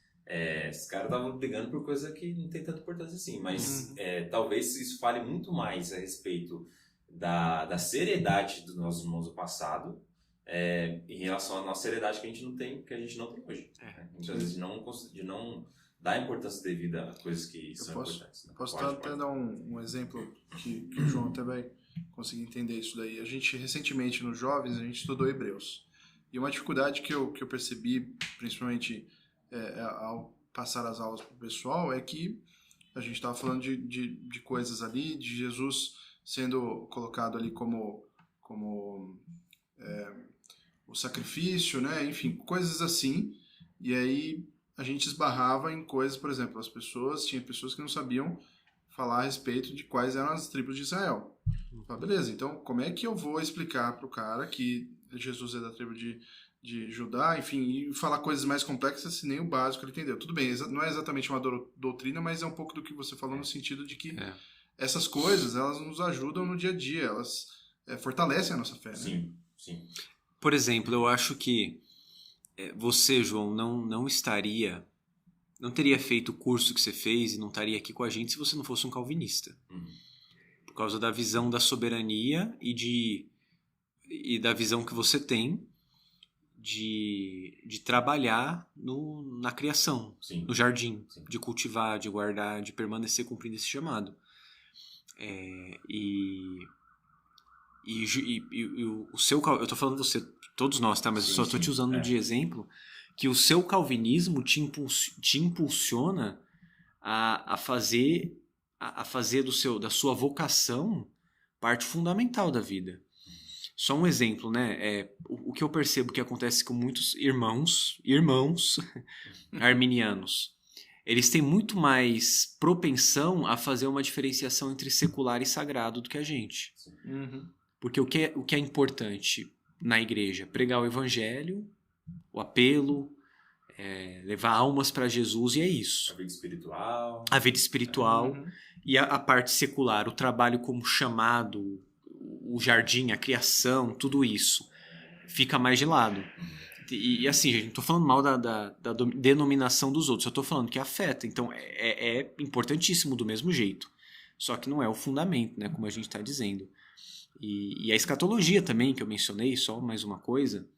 esses caras estavam brigando por coisa que não tem tanta importância assim, mas talvez isso fale muito mais a respeito da seriedade dos nossos irmãos do passado, em relação à nossa seriedade que a gente não tem hoje. Né? Muitas vezes de não dar importância devida a coisas que são importantes. Né? Posso até dar um exemplo que o João até vai conseguir entender isso daí. A gente, recentemente, nos jovens, a gente estudou Hebreus. E uma dificuldade que eu percebi, principalmente ao passar as aulas para o pessoal, é que a gente estava falando de coisas ali, de Jesus sendo colocado ali como o sacrifício, né? Enfim, coisas assim. E aí a gente esbarrava em coisas, por exemplo, tinha pessoas que não sabiam falar a respeito de quais eram as tribos de Israel. Beleza, então como é que eu vou explicar para o cara que Jesus é da tribo de Judá, enfim, e falar coisas mais complexas se nem o básico ele entendeu. Tudo bem, não é exatamente uma doutrina, mas é um pouco do que você falou no sentido de que essas coisas, elas nos ajudam no dia a dia, elas fortalecem a nossa fé. Né? Sim, sim. Por exemplo, eu acho que você, João, não teria feito o curso que você fez e não estaria aqui com a gente se você não fosse um calvinista. Por causa da visão da soberania e da visão que você tem de trabalhar na criação, Sim. no jardim, Sim. de cultivar, de guardar, de permanecer cumprindo esse chamado. O seu, eu estou falando você, todos nós, tá? Mas eu só estou te usando de exemplo, que o seu calvinismo te impulsiona a fazer da sua vocação parte fundamental da vida. Só um exemplo, né? O que eu percebo que acontece com muitos irmãos arminianos. Eles têm muito mais propensão a fazer uma diferenciação entre secular e sagrado do que a gente. Porque o que é importante na igreja? Pregar o evangelho, o apelo, levar almas para Jesus, e é isso. A vida espiritual. E a parte secular, o trabalho como chamado, o jardim, a criação, tudo isso fica mais de lado. E assim, gente, não estou falando mal da denominação dos outros, eu estou falando que afeta. Então é importantíssimo do mesmo jeito. Só que não é o fundamento, né, como a gente está dizendo. E a escatologia também, que eu mencionei, só mais uma coisa.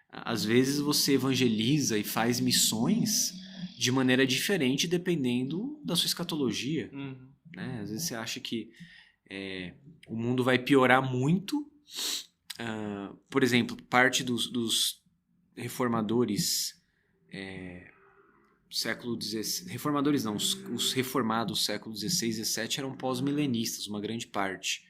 Às vezes você evangeliza e faz missões de maneira diferente dependendo da sua escatologia. Né? Às vezes você acha que o mundo vai piorar muito. Por exemplo, parte dos reformadores século XVI... Reformadores não, os reformados século XVI e XVII eram pós-milenistas, uma grande parte.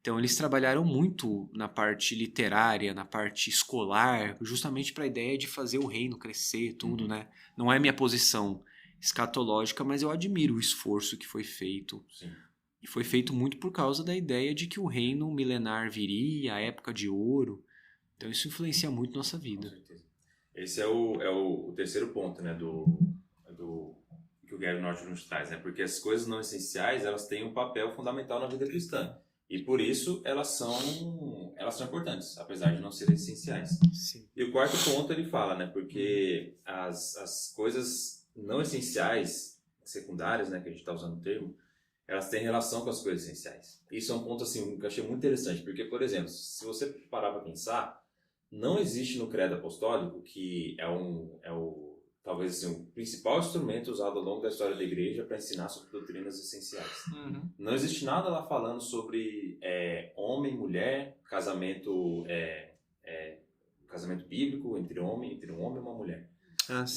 Então eles trabalharam muito na parte literária, na parte escolar, justamente para a ideia de fazer o reino crescer, tudo, né? Não é minha posição escatológica, mas eu admiro o esforço que foi feito. Sim. E foi feito muito por causa da ideia de que o reino milenar viria, a época de ouro. Então isso influencia muito nossa vida. Com certeza. Esse é o terceiro ponto, né, do que o Gary Norton nos traz, né? Porque as coisas não essenciais, elas têm um papel fundamental na vida cristã. E por isso elas são importantes, apesar de não serem essenciais. Sim. E o quarto ponto ele fala, né? Porque as coisas não essenciais, secundárias, né, que a gente está usando o termo, elas têm relação com as coisas essenciais. Isso é um ponto assim que eu achei muito interessante, porque, por exemplo, se você parar para pensar, não existe no credo apostólico, que talvez assim, o principal instrumento usado ao longo da história da igreja para ensinar sobre doutrinas essenciais. Não existe nada lá falando sobre homem, mulher, casamento bíblico entre um homem e uma mulher.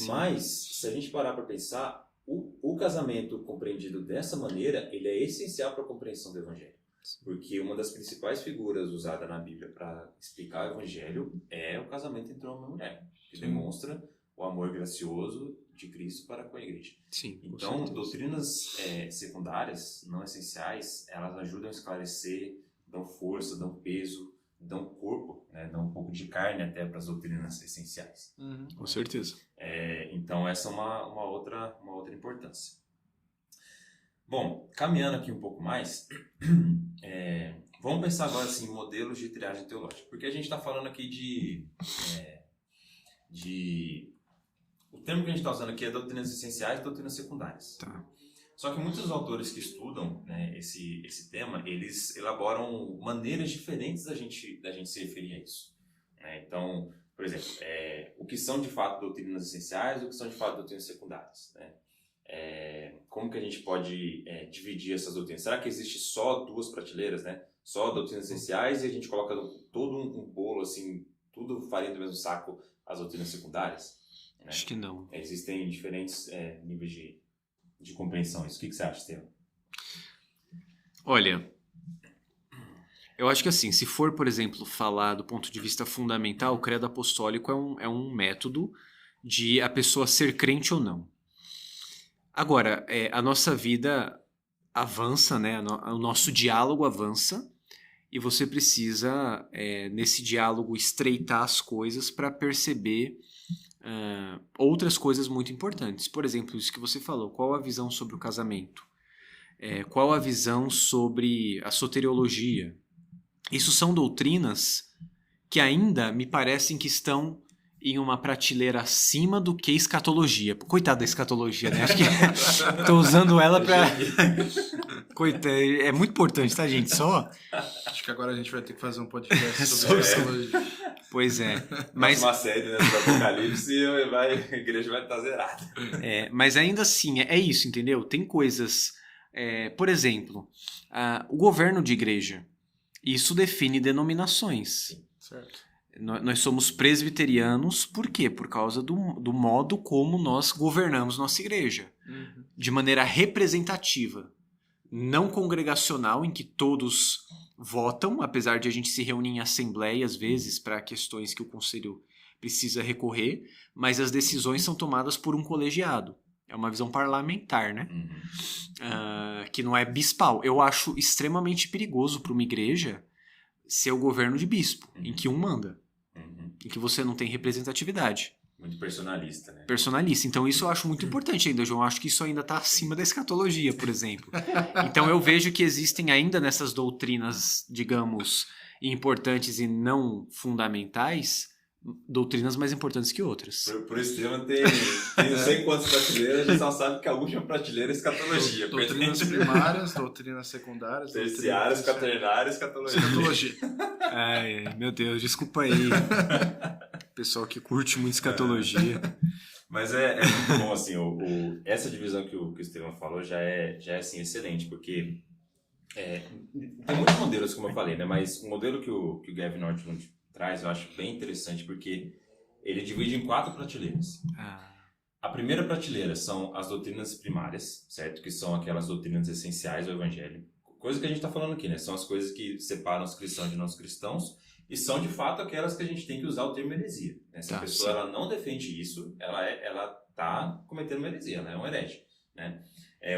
Mas, se a gente parar para pensar, o casamento compreendido dessa maneira, ele é essencial para a compreensão do evangelho. Porque uma das principais figuras usada na Bíblia para explicar o evangelho é o casamento entre homem e mulher, que demonstra o amor gracioso de Cristo para com a igreja. Sim, então, doutrinas secundárias, não essenciais, elas ajudam a esclarecer, dão força, dão peso, dão corpo, né, dão um pouco de carne até para as doutrinas essenciais. Com certeza. Então essa é uma outra importância. Bom, caminhando aqui um pouco mais, vamos pensar agora assim, em modelos de triagem teológica, porque a gente está falando aqui o termo que a gente está usando aqui é doutrinas essenciais e doutrinas secundárias. Tá. Só que muitos autores que estudam, né, esse tema, eles elaboram maneiras diferentes da gente se referir a isso. Né? Então, por exemplo, o que são de fato doutrinas essenciais e o que são de fato doutrinas secundárias. Né? Como que a gente pode dividir essas doutrinas? Será que existe só duas prateleiras, né? Só doutrinas essenciais e a gente coloca todo um bolo, assim, tudo farinha do mesmo saco, as doutrinas secundárias? Né? Acho que não. Existem diferentes níveis de compreensão. Isso. O que você acha, Estevam? Olha, eu acho que assim, se for, por exemplo, falar do ponto de vista fundamental, o credo apostólico é um método de a pessoa ser crente ou não. Agora, a nossa vida avança, né? O nosso diálogo avança e você precisa, nesse diálogo, estreitar as coisas para perceber outras coisas muito importantes. Por exemplo, isso que você falou, qual a visão sobre o casamento? Qual a visão sobre a soteriologia? Isso são doutrinas que ainda me parecem que estão em uma prateleira acima do que escatologia. Coitado da escatologia, né? Acho que estou usando ela para... Coitado, é muito importante, tá, gente? Acho que agora a gente vai ter que fazer um podcast sobre escatologia. Pois é. Mas uma série, né, do Apocalipse e a igreja vai estar zerada. Mas ainda assim, é isso, entendeu? Tem coisas... por exemplo, o governo de igreja. Isso define denominações. Certo. Nós somos presbiterianos, por quê? Por causa do modo como nós governamos nossa igreja. De maneira representativa. Não congregacional, em que todos votam, apesar de a gente se reunir em assembleia, às vezes, para questões que o conselho precisa recorrer, mas as decisões são tomadas por um colegiado. É uma visão parlamentar, né? Que não é bispal. Eu acho extremamente perigoso para uma igreja ser o governo de bispo, em que um manda. Em que você não tem representatividade. Muito personalista, né? Personalista. Então isso eu acho muito importante ainda, João. Eu acho que isso ainda está acima da escatologia, por exemplo. Então eu vejo que existem ainda nessas doutrinas, digamos, importantes e não fundamentais, doutrinas mais importantes que outras. Por esse tema tem não sei quantas prateleiras, a gente só sabe que a última prateleira é escatologia. Doutrinas primárias, doutrinas secundárias, terciárias, quaternárias, escatologia. Ai, meu Deus, desculpa aí. Pessoal que curte muito escatologia. Mas é muito bom, assim, essa divisão que o Estevam falou já é assim, excelente, porque tem muitos modelos, como eu falei, né? Mas o modelo que o Gavin Northwood traz, eu acho bem interessante, porque ele divide em 4 prateleiras. A primeira prateleira são as doutrinas primárias, certo? Que são aquelas doutrinas essenciais do evangelho. Coisa que a gente está falando aqui, né? São as coisas que separam os cristãos de não os cristãos e são, de fato, aquelas que a gente tem que usar o termo heresia. Né? Se a pessoa ela não defende isso, ela está cometendo uma heresia, ela é um herege, né?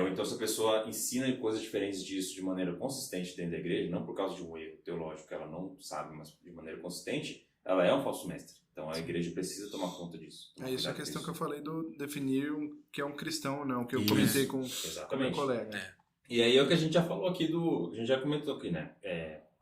Ou então, se a pessoa ensina coisas diferentes disso de maneira consistente dentro da igreja, não por causa de um erro teológico que ela não sabe, mas de maneira consistente, ela é um falso mestre. Então, a igreja precisa tomar conta disso. Isso é a questão que eu falei do definir o que é um cristão ou não, que eu comentei com o meu colega. E aí é o que a gente já falou aqui, a gente já comentou aqui, né?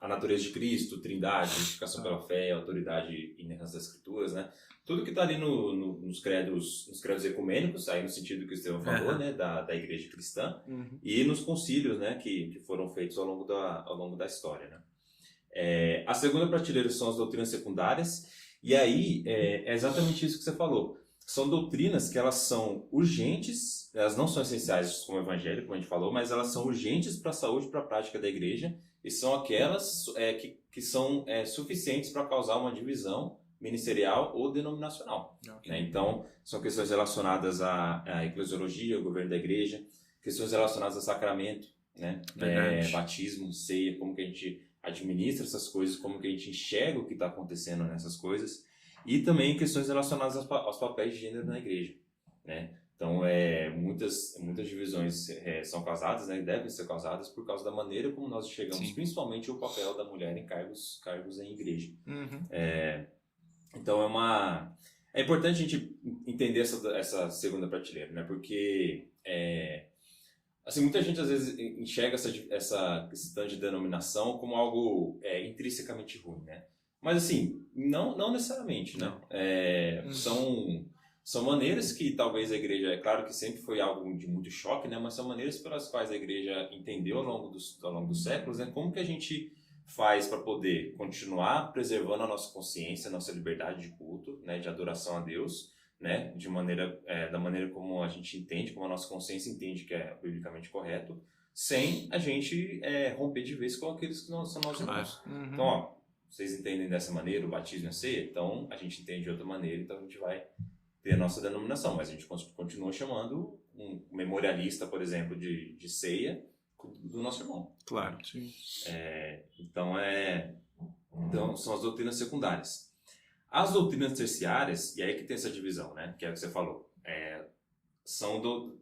A natureza de Cristo, trindade, justificação pela fé, autoridade e inerrância das escrituras, né? Tudo que está ali nos credos ecumênicos, aí no sentido que o Estevam falou, né? Da igreja cristã, e nos concílios, né? Que foram feitos ao longo da história, né? A segunda prateleira são as doutrinas secundárias, e aí é exatamente isso que você falou. São doutrinas que elas são urgentes, elas não são essenciais como o evangelho, como a gente falou, mas elas são urgentes para a saúde e para a prática da igreja, e são aquelas que são suficientes para causar uma divisão ministerial ou denominacional. Né? Então, são questões relacionadas à eclesiologia, ao governo da igreja, questões relacionadas a sacramento, né? Batismo, ceia, como que a gente administra essas coisas, como que a gente enxerga o que está acontecendo nessas coisas, e também questões relacionadas aos papéis de gênero na igreja, né? Então, muitas divisões são causadas, né, e devem ser causadas por causa da maneira como nós chegamos, principalmente o papel da mulher em cargos em igreja. Então é importante a gente entender essa segunda prateleira, né, porque assim, muita gente às vezes enxerga esse tanto de denominação como algo intrinsecamente ruim, né? Mas assim, não necessariamente, né? São maneiras que talvez a igreja, é claro que sempre foi algo de muito choque, né? Mas são maneiras pelas quais a igreja entendeu ao longo dos séculos, né? Como que a gente faz para poder continuar preservando a nossa consciência, a nossa liberdade de culto, né? De adoração a Deus, né? Da maneira como a gente entende, como a nossa consciência entende que é biblicamente correto, sem a gente romper de vez com aqueles que são nossos irmãos. Então, ó, vocês entendem dessa maneira o batismo e a ceia? Então a gente entende de outra maneira, então a gente vai ter a nossa denominação, mas a gente continua chamando um memorialista, por exemplo, de ceia do nosso irmão. Claro. Sim. Então são as doutrinas secundárias. As doutrinas terciárias, e aí que tem essa divisão, né, que é o que você falou,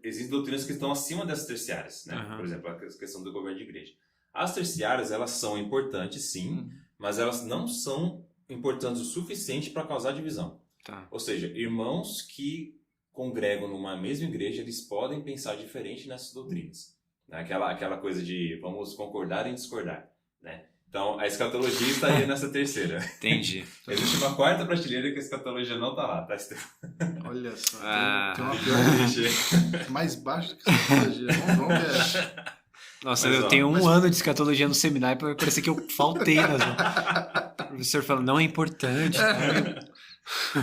existem doutrinas que estão acima dessas terciárias, né? Por exemplo, a questão do governo de igreja. As terciárias, elas são importantes, sim, mas elas não são importantes o suficiente para causar divisão. Tá. Ou seja, irmãos que congregam numa mesma igreja, eles podem pensar diferente nessas doutrinas. Né? Aquela coisa de vamos concordar em discordar, né? Então, a escatologia estaria nessa terceira. Entendi. Existe uma quarta prateleira que a escatologia não está lá, tá? Olha só, Ah. tem uma pior mais baixa que a escatologia. Vamos ver. Nossa, Mas, eu tenho um ano de escatologia no seminário para parecer que eu faltei nas O professor fala, não é importante.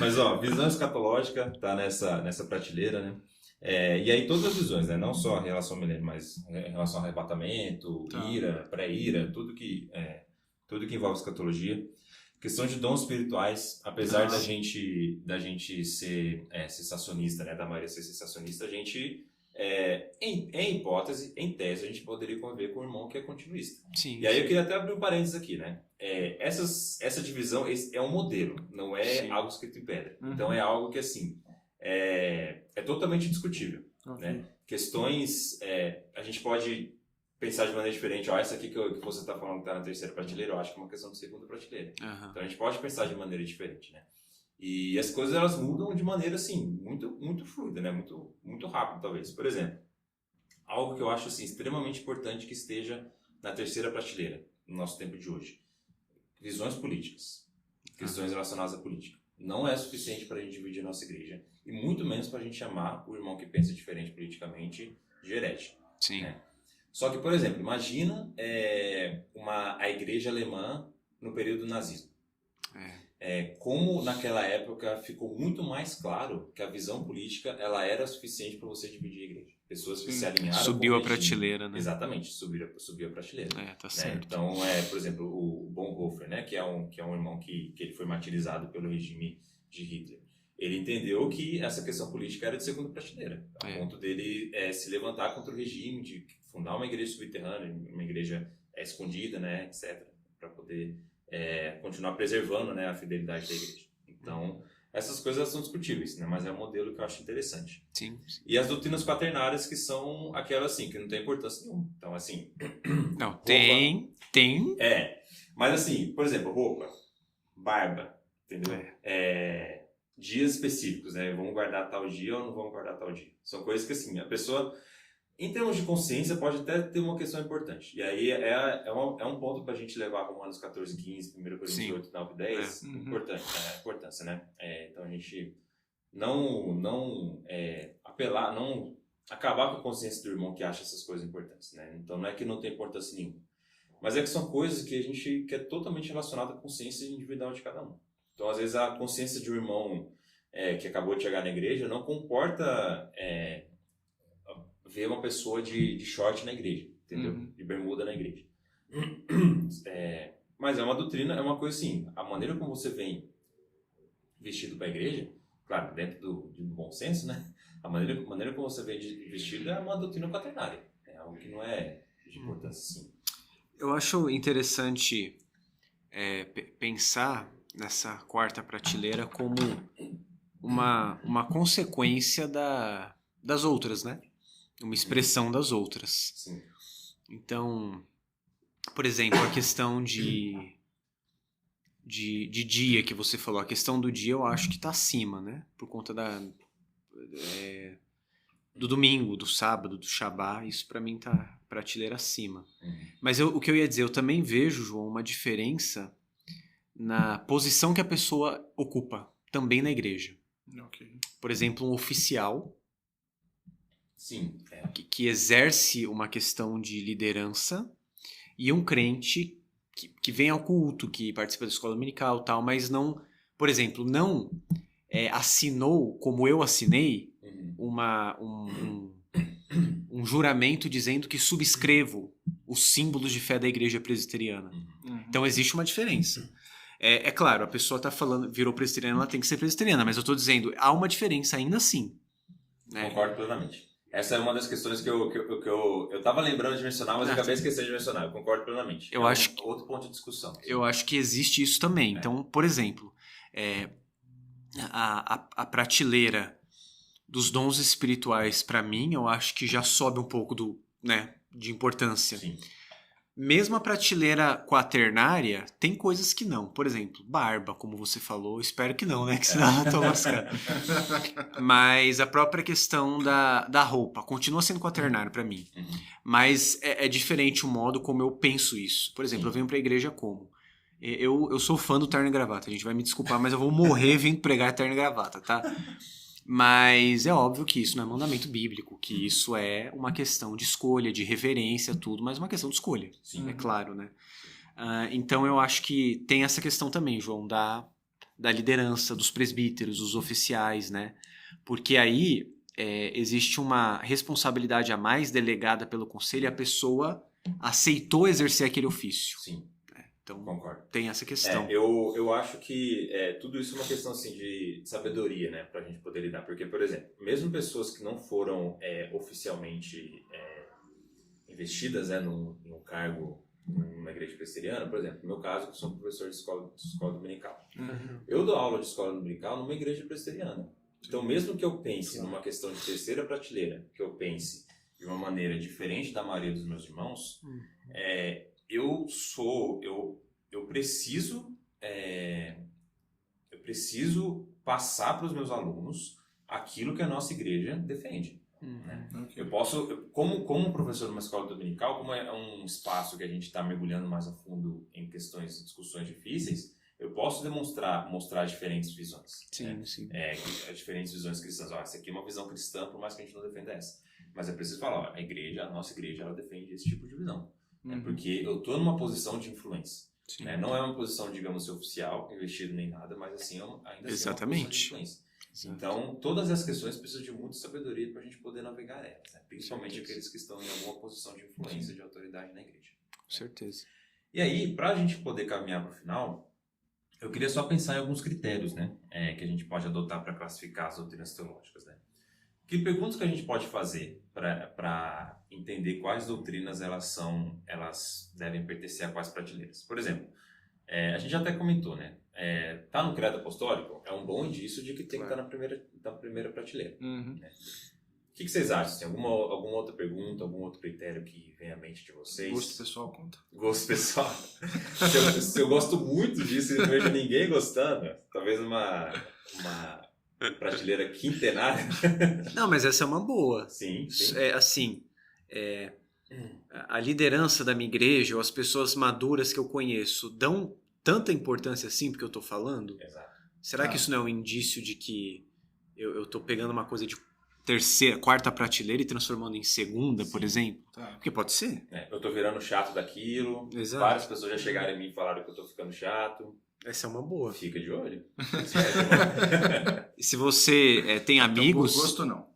Mas, ó, visão escatológica tá nessa prateleira, né? E aí todas as visões, né? Não só em relação ao milênio, mas em relação ao arrebatamento, ira, pré-ira, tudo que envolve escatologia. Questão de dons espirituais, apesar da gente ser cessacionista, né? Da maioria ser cessacionista, a gente, em hipótese, em tese, a gente poderia conviver com um irmão que é continuista. Sim, e aí eu queria até abrir um parênteses aqui, né? Essa divisão é um modelo, não é algo escrito em pedra. Então é algo que, assim, é totalmente discutível. Né? Questões, a gente pode pensar de maneira diferente. Ó, essa aqui que você está falando que está na terceira prateleira, eu acho que é uma questão de segunda prateleira. Então a gente pode pensar de maneira diferente, né? E as coisas, elas mudam de maneira, assim, muito, muito fluida, né? Muito, muito rápido, talvez. Por exemplo, algo que eu acho, assim, extremamente importante que esteja na terceira prateleira, no nosso tempo de hoje. Visões políticas. Questões relacionadas à política. Não é suficiente para a gente dividir a nossa igreja. E muito menos para a gente chamar o irmão que pensa diferente politicamente de herege. Sim. Né? Só que, por exemplo, imagina a igreja alemã no período do nazismo. Como naquela época ficou muito mais claro que a visão política ela era suficiente para você dividir a igreja. Pessoas que se alinharam subiu com a prateleira, né? Exatamente, subiu a prateleira. Tá né? certo. Então, por exemplo, o Bonhoeffer, né, que é um irmão que ele foi martirizado pelo regime de Hitler. Ele entendeu que essa questão política era de segunda prateleira, a ponto dele se levantar contra o regime, de fundar uma igreja subterrânea, uma igreja escondida, né, etc., para poder continuar preservando, né, a fidelidade da igreja. Então, essas coisas são discutíveis, né, mas é um modelo que eu acho interessante. Sim. E as doutrinas quaternárias, que são aquelas assim, que não tem importância nenhuma. Então, assim... Não, tem... Mas assim, por exemplo, roupa, barba, entendeu? Dias específicos, né? Vamos guardar tal dia ou não vamos guardar tal dia? São coisas que, assim, a pessoa, em termos de consciência, pode até ter uma questão importante. E aí é um ponto para a gente levar Romanos 14, 15, 1 Coríntios 8, 9, 10, importante, importância, né? Então a gente não acabar com a consciência do irmão que acha essas coisas importantes, né? Então não é que não tem importância nenhuma, mas é que são coisas que é totalmente relacionada à consciência individual de cada um. Então, às vezes, a consciência de um irmão que acabou de chegar na igreja não comporta ver uma pessoa de short na igreja, entendeu? De bermuda na igreja. Mas é uma doutrina, é uma coisa assim, a maneira como você vem vestido para a igreja, claro, dentro do bom senso, né? A maneira como você vem vestido é uma doutrina quaternária. É algo que não é de importância, sim. Eu acho interessante pensar nessa quarta prateleira como uma consequência das outras, né? uma expressão das outras. Sim. Então, por exemplo, a questão de dia que você falou, a questão do dia eu acho que está acima, né? Por conta do domingo, do sábado, do Shabá, isso para mim tá prateleira acima. Mas o que eu ia dizer, eu também vejo, João, uma diferença na posição que a pessoa ocupa, também na igreja. Ok. Por exemplo, um oficial Sim. que exerce uma questão de liderança e um crente que vem ao culto, que participa da escola dominical e tal, mas não, por exemplo, não assinou, como eu assinei, um juramento dizendo que subscrevo os símbolos de fé da igreja presbiteriana. Então existe uma diferença. É claro, a pessoa está falando, virou presbiteriana, ela tem que ser presbiteriana, mas eu estou dizendo, há uma diferença ainda assim. Né? Concordo plenamente. Essa é uma das questões que eu estava lembrando de mencionar, mas eu acabei esquecendo de mencionar. Eu concordo plenamente. Eu acho outro ponto de discussão. Eu acho que existe isso também. Então, por exemplo, a prateleira dos dons espirituais, para mim, eu acho que já sobe um pouco de importância. Sim. Mesmo a prateleira quaternária, tem coisas que não. Por exemplo, barba, como você falou. Espero que não, né? Que senão eu tô lascado. Mas a própria questão da roupa continua sendo quaternária para mim. Mas é diferente o modo como eu penso isso. Por exemplo, eu venho pra igreja como? Eu sou fã do terno e gravata. A gente vai me desculpar, mas eu vou morrer vindo pregar terno e gravata, tá? Mas é óbvio que isso não é mandamento bíblico, que isso é uma questão de escolha, de reverência, tudo, mas uma questão de escolha. Sim. É claro, né? Então eu acho que tem essa questão também, João, da liderança, dos presbíteros, dos oficiais, né? Porque aí existe uma responsabilidade a mais delegada pelo conselho e a pessoa aceitou exercer aquele ofício. Sim. Então, concordo. Tem essa questão. Eu acho que tudo isso é uma questão assim, de sabedoria, né, pra gente poder lidar. Porque, por exemplo, mesmo pessoas que não foram oficialmente investidas num cargo numa igreja presbiteriana, por exemplo, no meu caso, eu sou professor de escola dominical. Eu dou aula de escola dominical numa igreja presbiteriana. Então, mesmo que eu pense numa questão de terceira prateleira, que eu pense de uma maneira diferente da maioria dos meus irmãos, eu preciso passar para os meus alunos aquilo que a nossa igreja defende. Né? Okay. Eu posso, como professor de uma escola dominical, como é um espaço que a gente está mergulhando mais a fundo em questões e discussões difíceis, eu posso mostrar diferentes visões. Sim, né? sim. Diferentes visões cristãs. Essa aqui é uma visão cristã, por mais que a gente não defenda essa. Mas eu preciso falar, a nossa igreja, ela defende esse tipo de visão. Porque eu estou numa posição de influência. Né? Não é uma posição, digamos, oficial, investido nem nada, mas assim, ainda assim é uma posição de influência. Exato. Então, todas as questões precisam de muita sabedoria para a gente poder navegar elas. Né? Principalmente aqueles que estão em alguma posição de influência, de autoridade na igreja. Com certeza. E aí, para a gente poder caminhar para o final, eu queria só pensar em alguns critérios, né? Que a gente pode adotar para classificar as doutrinas teológicas. Né? Que perguntas que a gente pode fazer para entender quais doutrinas elas devem pertencer a quais prateleiras? Por exemplo, a gente até comentou, né? Tá no credo apostólico é um bom indício de que tem que estar na primeira prateleira. Né? O que vocês acham? Tem alguma outra pergunta, algum outro critério que vem à mente de vocês? Gosto pessoal conta. Gosto pessoal. se eu gosto muito disso e não vejo ninguém gostando, talvez uma prateleira quintenária. Não, mas essa é uma boa. Sim. A liderança da minha igreja, ou as pessoas maduras que eu conheço, dão tanta importância assim porque eu tô falando? Exato. Será que isso não é um indício de que eu tô pegando uma coisa de terceira, quarta prateleira e transformando em segunda, por exemplo? Porque pode ser. Eu tô virando chato daquilo. Exato. Várias pessoas já chegaram em mim e falaram que eu tô ficando chato. Essa é uma boa. Fica de olho. E se você tem amigos... Então, gosto não.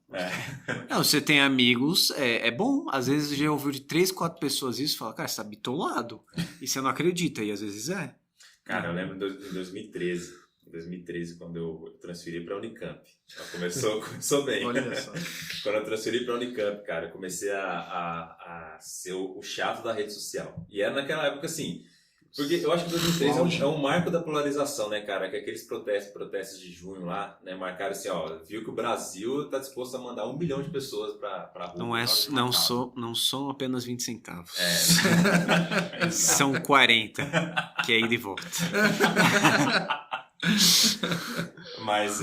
Não, você tem amigos, é bom. Às vezes já ouviu de 3, 4 pessoas isso e fala, cara, você tá bitolado. E você não acredita, e às vezes é. Cara, eu lembro em 2013, quando eu transferi para a Unicamp. Começou bem. Olha só. Quando eu transferi para a Unicamp, cara, eu comecei a ser o chato da rede social. E era naquela época assim, Porque eu acho que 2003 é um marco da polarização, né, cara? Que aqueles protestos de junho lá, né, marcaram assim, ó, viu que o Brasil tá disposto a mandar 1 milhão de pessoas pra rua. Não são apenas 20 centavos. É. São 40, que é ida e volta. Mas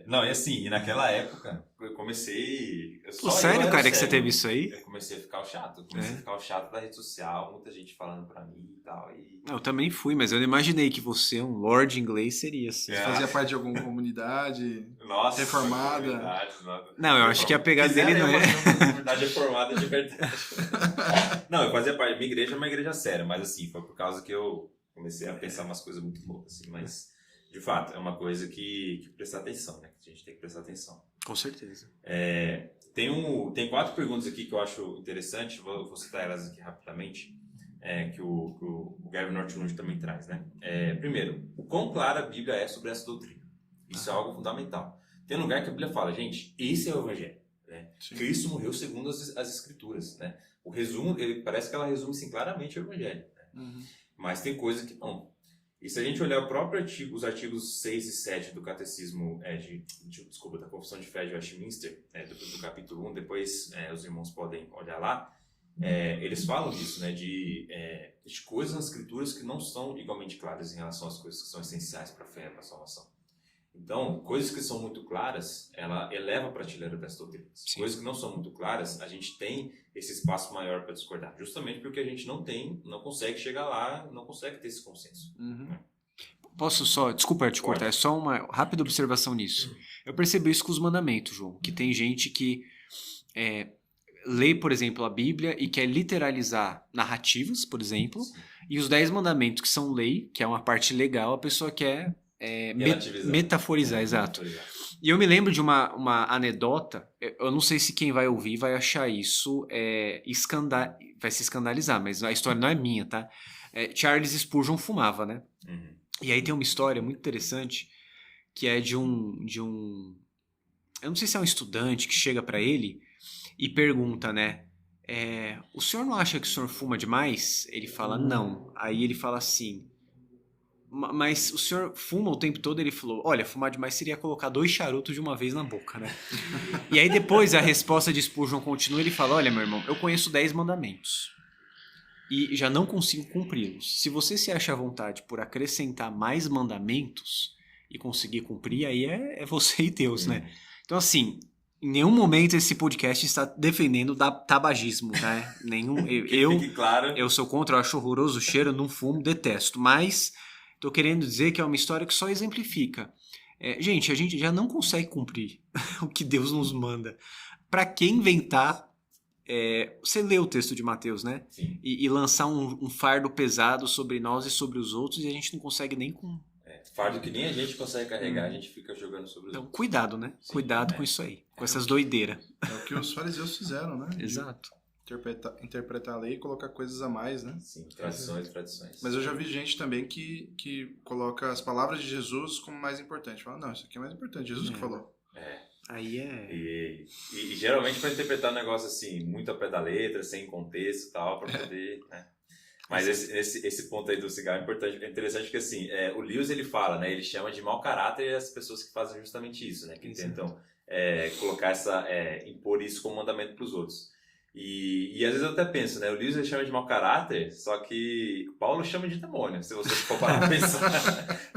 não, e assim, e naquela época eu comecei. Sério, cara, que você teve isso aí? Eu comecei a ficar chato. Comecei a ficar o chato da rede social, muita gente falando pra mim e tal. Eu também fui, mas eu não imaginei que você, um lord inglês, seria assim. Você fazia parte de alguma comunidade reformada? Não, eu acho que a pegada dele não é. Comunidade reformada de verdade. Não, eu fazia parte. Minha igreja é uma igreja séria, mas assim, foi por causa que eu comecei a pensar umas coisas muito loucas, assim, mas. De fato, é uma coisa que prestar atenção, né? Que a gente tem que prestar atenção. Com certeza. Tem 4 perguntas aqui que eu acho interessante, vou citar elas aqui rapidamente, que o Gavin Northwood também traz, né? Primeiro, o quão clara a Bíblia é sobre essa doutrina. Isso é algo fundamental. Tem um lugar que a Bíblia fala, gente, esse é o Evangelho. Né? Cristo morreu segundo as Escrituras. Né? O resumo, parece que ela resume assim, claramente o Evangelho. Né? Uhum. Mas tem coisa que não. E se a gente olhar o próprio os artigos 6 e 7 do Catecismo, da Confissão de Fé de Westminster, do capítulo 1, depois os irmãos podem olhar lá, eles falam disso, né, de coisas nas Escrituras que não são igualmente claras em relação às coisas que são essenciais para a fé e para a salvação. Então, coisas que são muito claras, ela eleva a prateleira das doutrinas. Sim. Coisas que não são muito claras, a gente tem esse espaço maior para discordar. Justamente porque a gente não consegue chegar lá, não consegue ter esse consenso. Uhum. Né? Posso só, desculpa te cortar, é só uma rápida observação nisso. Eu percebi isso com os mandamentos, João, que tem gente que lê, por exemplo, a Bíblia e quer literalizar narrativas, por exemplo, sim, e os 10 mandamentos que são lei, que é uma parte legal, a pessoa quer metaforizar, exato. E eu me lembro de uma anedota, eu não sei se quem vai ouvir vai achar isso, vai se escandalizar, mas a história não é minha, tá? Charles Spurgeon fumava, né? Uhum. E aí tem uma história muito interessante, que é de um eu não sei se é um estudante que chega pra ele e pergunta, né? O senhor não acha que o senhor fuma demais? Ele fala, não. Aí ele fala assim, mas o senhor fuma o tempo todo? Ele falou, olha, fumar demais seria colocar 2 charutos de uma vez na boca, né? E aí depois a resposta de Spurgeon continua, ele fala, olha, meu irmão, eu conheço 10 mandamentos e já não consigo cumpri-los. Se você se acha à vontade por acrescentar mais mandamentos e conseguir cumprir, aí é você e Deus, né? Então assim, em nenhum momento esse podcast está defendendo tabagismo, né? Fique claro. Eu sou contra, eu acho horroroso o cheiro, não fumo, detesto, mas tô querendo dizer que é uma história que só exemplifica. Gente, a gente já não consegue cumprir o que Deus nos manda. Para que inventar... você lê o texto de Mateus, né? E lançar um fardo pesado sobre nós e sobre os outros, e a gente não consegue nem com... fardo que nem a gente consegue carregar, a gente fica jogando sobre os outros. Então, cuidado, né? Sim, cuidado com isso aí, com essas doideiras. É o que os fariseus fizeram, né? Exato. Interpretar a lei e colocar coisas a mais, né? Sim, tradições. Mas eu já vi gente também que coloca as palavras de Jesus como mais importante. Fala, não, isso aqui é mais importante, Jesus que falou. Aí E geralmente para interpretar um negócio assim, muito ao pé da letra, sem contexto e tal, para poder... né? Mas esse ponto aí do cigarro é interessante porque assim, o Lewis ele fala, né? Ele chama de mau caráter as pessoas que fazem justamente isso, né? Que tentam colocar impor isso como mandamento para os outros. E às vezes eu até penso, né? O Lewis ele chama de mau caráter, só que Paulo chama de demônio, se você for parar pra pensar.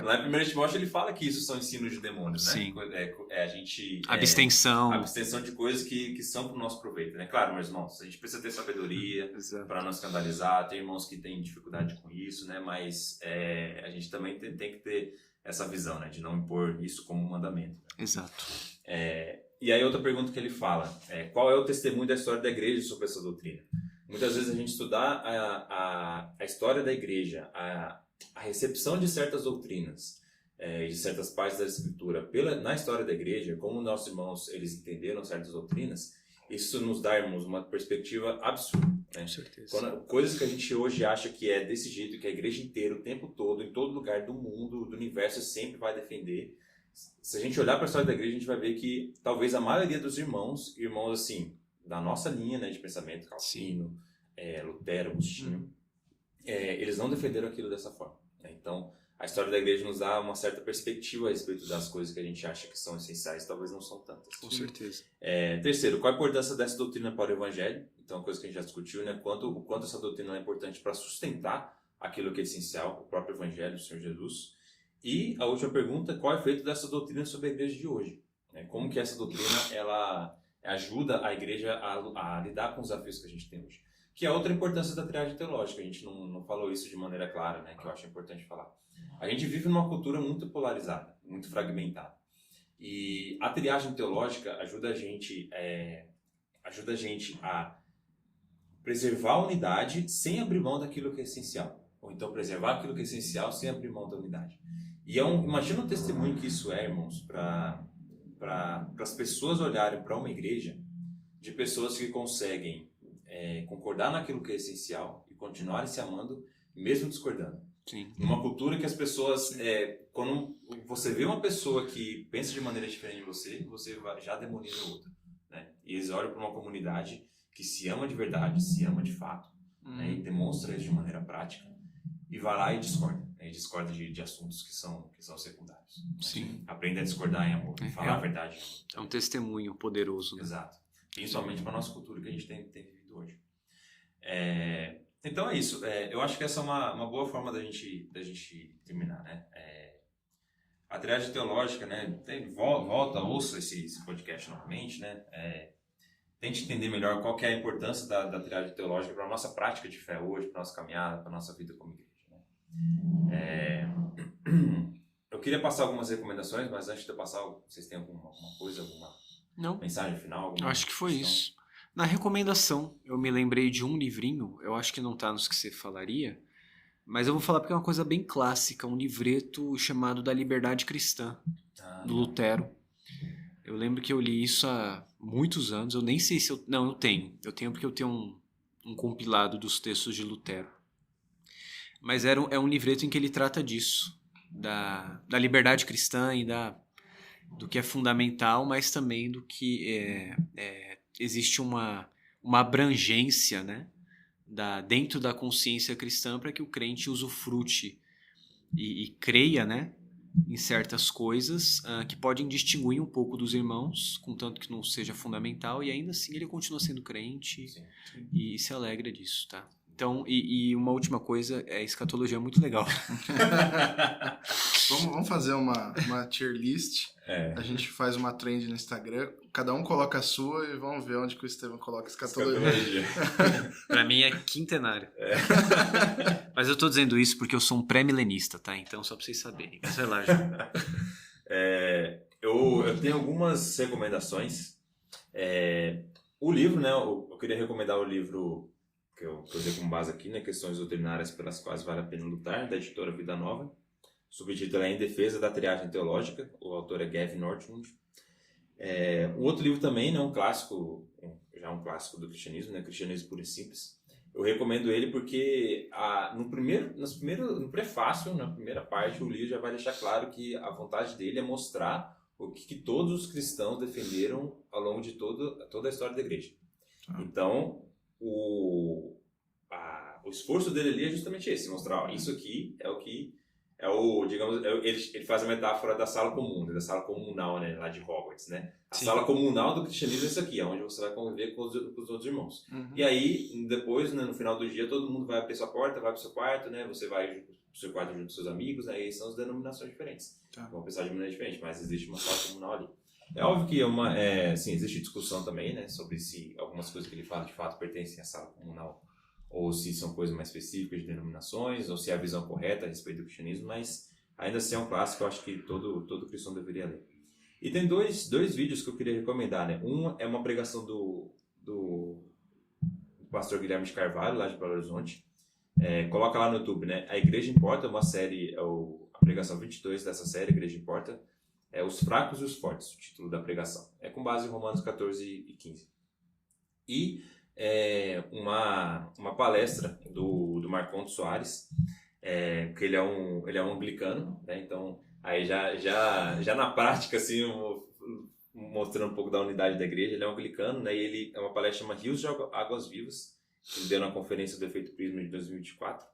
Lá em 1 Timóteo ele fala que isso são ensinos de demônios, né? Sim. A gente... abstenção. Abstenção de coisas que são para o nosso proveito, né? Claro, meus irmãos, a gente precisa ter sabedoria para não escandalizar, tem irmãos que têm dificuldade com isso, né? Mas a gente também tem que ter essa visão, né? De não impor isso como um mandamento. Né? Exato. E aí outra pergunta que ele fala, qual é o testemunho da história da igreja sobre essa doutrina? Muitas vezes a gente estudar a história da igreja, a recepção de certas doutrinas, de certas partes da escritura na história da igreja, como nossos irmãos eles entenderam certas doutrinas, isso nos dá, irmãos, uma perspectiva absurda. Né? Com certeza. Coisas que a gente hoje acha que é desse jeito, que a igreja inteira, o tempo todo, em todo lugar do mundo, do universo, sempre vai defender. Se a gente olhar para a história da igreja, a gente vai ver que talvez a maioria dos irmãos assim, da nossa linha, né, de pensamento, Calvino, Lutero, Agostinho, eles não defenderam aquilo dessa forma, né? Então, a história da igreja nos dá uma certa perspectiva a respeito das coisas que a gente acha que são essenciais, talvez não são tantas. Com certeza. Terceiro, qual a importância dessa doutrina para o evangelho? Então, uma coisa que a gente já discutiu, né? O quanto essa doutrina é importante para sustentar aquilo que é essencial, o próprio evangelho do Senhor Jesus. E a última pergunta, qual é o efeito dessa doutrina sobre a igreja de hoje? Como que essa doutrina ela ajuda a igreja a lidar com os desafios que a gente tem hoje? Que é outra importância da triagem teológica, a gente não falou isso de maneira clara, né? Que eu acho importante falar. A gente vive numa cultura muito polarizada, muito fragmentada. E a triagem teológica ajuda a gente a preservar a unidade sem abrir mão daquilo que é essencial. Ou então preservar aquilo que é essencial sem abrir mão da unidade. E imagina o testemunho que isso é, irmãos, para as pessoas olharem para uma igreja de pessoas que conseguem concordar naquilo que é essencial e continuarem se amando, mesmo discordando. Sim. Numa cultura que as pessoas, quando você vê uma pessoa que pensa de maneira diferente de você já demoniza outra, né? E eles olham para uma comunidade que se ama de verdade, se ama de fato, né? E demonstra isso de maneira prática e vai lá e discorda, né? E discorda de assuntos que são secundários. Sim. Aprende a discordar em amor, falar a verdade em amor. É um testemunho poderoso, né? Exato. Principalmente para a nossa cultura que a gente tem vivido hoje. Então é isso. Eu acho que essa é uma boa forma da gente terminar, né? A triagem teológica, né? Ouça esse podcast novamente, né? Tente entender melhor qual que é a importância da triagem teológica para a nossa prática de fé hoje, para a nossa caminhada, para a nossa vida como igreja, né? Eu queria passar algumas recomendações, mas antes de eu passar, vocês têm alguma coisa, alguma Não. mensagem final? Acho que foi questão? isso. Na recomendação, eu me lembrei de um livrinho, eu acho que não tá nos que você falaria, mas eu vou falar porque é uma coisa bem clássica, um livreto chamado Da Liberdade Cristã, do Lutero. Eu lembro que eu li isso há muitos anos, eu nem sei se eu... Não, eu tenho porque eu tenho um compilado dos textos de Lutero. Mas é um livreto em que ele trata disso, da liberdade cristã e do que é fundamental, mas também do que existe uma abrangência, né, dentro da consciência cristã para que o crente usufrute e creia, né, em certas coisas que podem distinguir um pouco dos irmãos, contanto que não seja fundamental, e ainda assim ele continua sendo crente. Sim. E se alegra disso, tá? Então, e uma última coisa, a escatologia é muito legal. Vamos fazer uma tier list. A gente faz uma trend no Instagram, cada um coloca a sua e vamos ver onde que o Estevam coloca a escatologia. Pra mim é quintenário. Mas eu tô dizendo isso porque eu sou um pré-milenista, tá? Então, só pra vocês saberem. Mas vai lá, João. Eu tenho algumas recomendações. O livro, né? Eu queria recomendar o livro que eu dei como base aqui, né? Questões doutrinárias pelas quais vale a pena lutar, da editora Vida Nova. O subtítulo é Em Defesa da Triagem Teológica. O autor é Gavin Northwood. O outro livro também, né? Um clássico do cristianismo, né? Cristianismo Puro e Simples. Eu recomendo ele porque no prefácio, na primeira parte, o livro já vai deixar claro que a vontade dele é mostrar o que todos os cristãos defenderam ao longo de toda a história da igreja. Então, o esforço dele ali é justamente esse, mostrar, isso aqui digamos, ele faz a metáfora da sala comum, né, da sala comunal, né, lá de Hogwarts, né? A Sim. Sala comunal do cristianismo é isso aqui, onde você vai conviver com os outros irmãos. Uhum. E aí, depois, né, no final do dia, todo mundo vai para sua porta, vai para o seu quarto, né? Você vai para o seu quarto junto com seus amigos, né? E são as denominações diferentes. Tá. Vão pensar de maneira diferente, mas existe uma sala comunal ali. É óbvio que existe discussão também, né? Sobre se algumas coisas que ele fala de fato pertencem à sala comunal ou se são coisas mais específicas de denominações, ou se é a visão correta a respeito do cristianismo, mas ainda assim é um clássico, eu acho que todo cristão deveria ler. E tem dois vídeos que eu queria recomendar, né? Um é uma pregação do pastor Guilherme de Carvalho, lá de Belo Horizonte. Coloca lá no YouTube, né? A Igreja Importa, uma série, a pregação 22 dessa série, A Igreja Importa, Os Fracos e os Fortes, o título da pregação. É com base em Romanos 14 e 15. E uma palestra do Marcondes Soares, que ele é um anglicano, né? Então aí já na prática, assim, mostrando um pouco da unidade da igreja, ele é um anglicano, né? E ele é uma palestra chamada Rios de Águas Vivas, que ele deu na conferência do Efeito Prisma de 2024.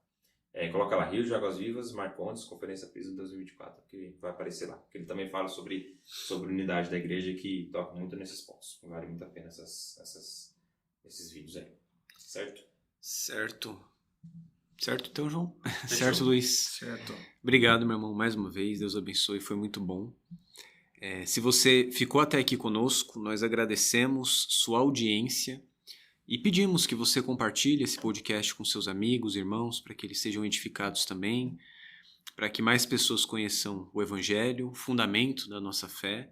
Coloca lá, Rio de Águas Vivas, Marcondes, Conferência Piso 2024, que vai aparecer lá. Ele também fala sobre unidade da igreja, que toca muito nesses pontos. Vale muito a pena esses vídeos aí. Certo? Certo. Certo, então, João? Fechou. Certo, Luiz? Certo. Obrigado, meu irmão, mais uma vez. Deus abençoe, foi muito bom. Se você ficou até aqui conosco, nós agradecemos sua audiência e pedimos que você compartilhe esse podcast com seus amigos, irmãos, para que eles sejam edificados também, para que mais pessoas conheçam o Evangelho, o fundamento da nossa fé,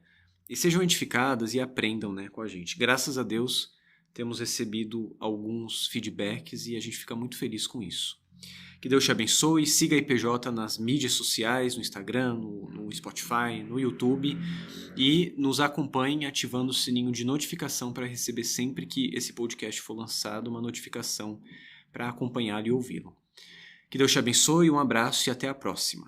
e sejam edificadas e aprendam, né, com a gente. Graças a Deus, temos recebido alguns feedbacks e a gente fica muito feliz com isso. Que Deus te abençoe, siga a IPJ nas mídias sociais, no Instagram, no Spotify, no YouTube, e nos acompanhe ativando o sininho de notificação para receber sempre que esse podcast for lançado uma notificação para acompanhá-lo e ouvi-lo. Que Deus te abençoe, um abraço e até a próxima.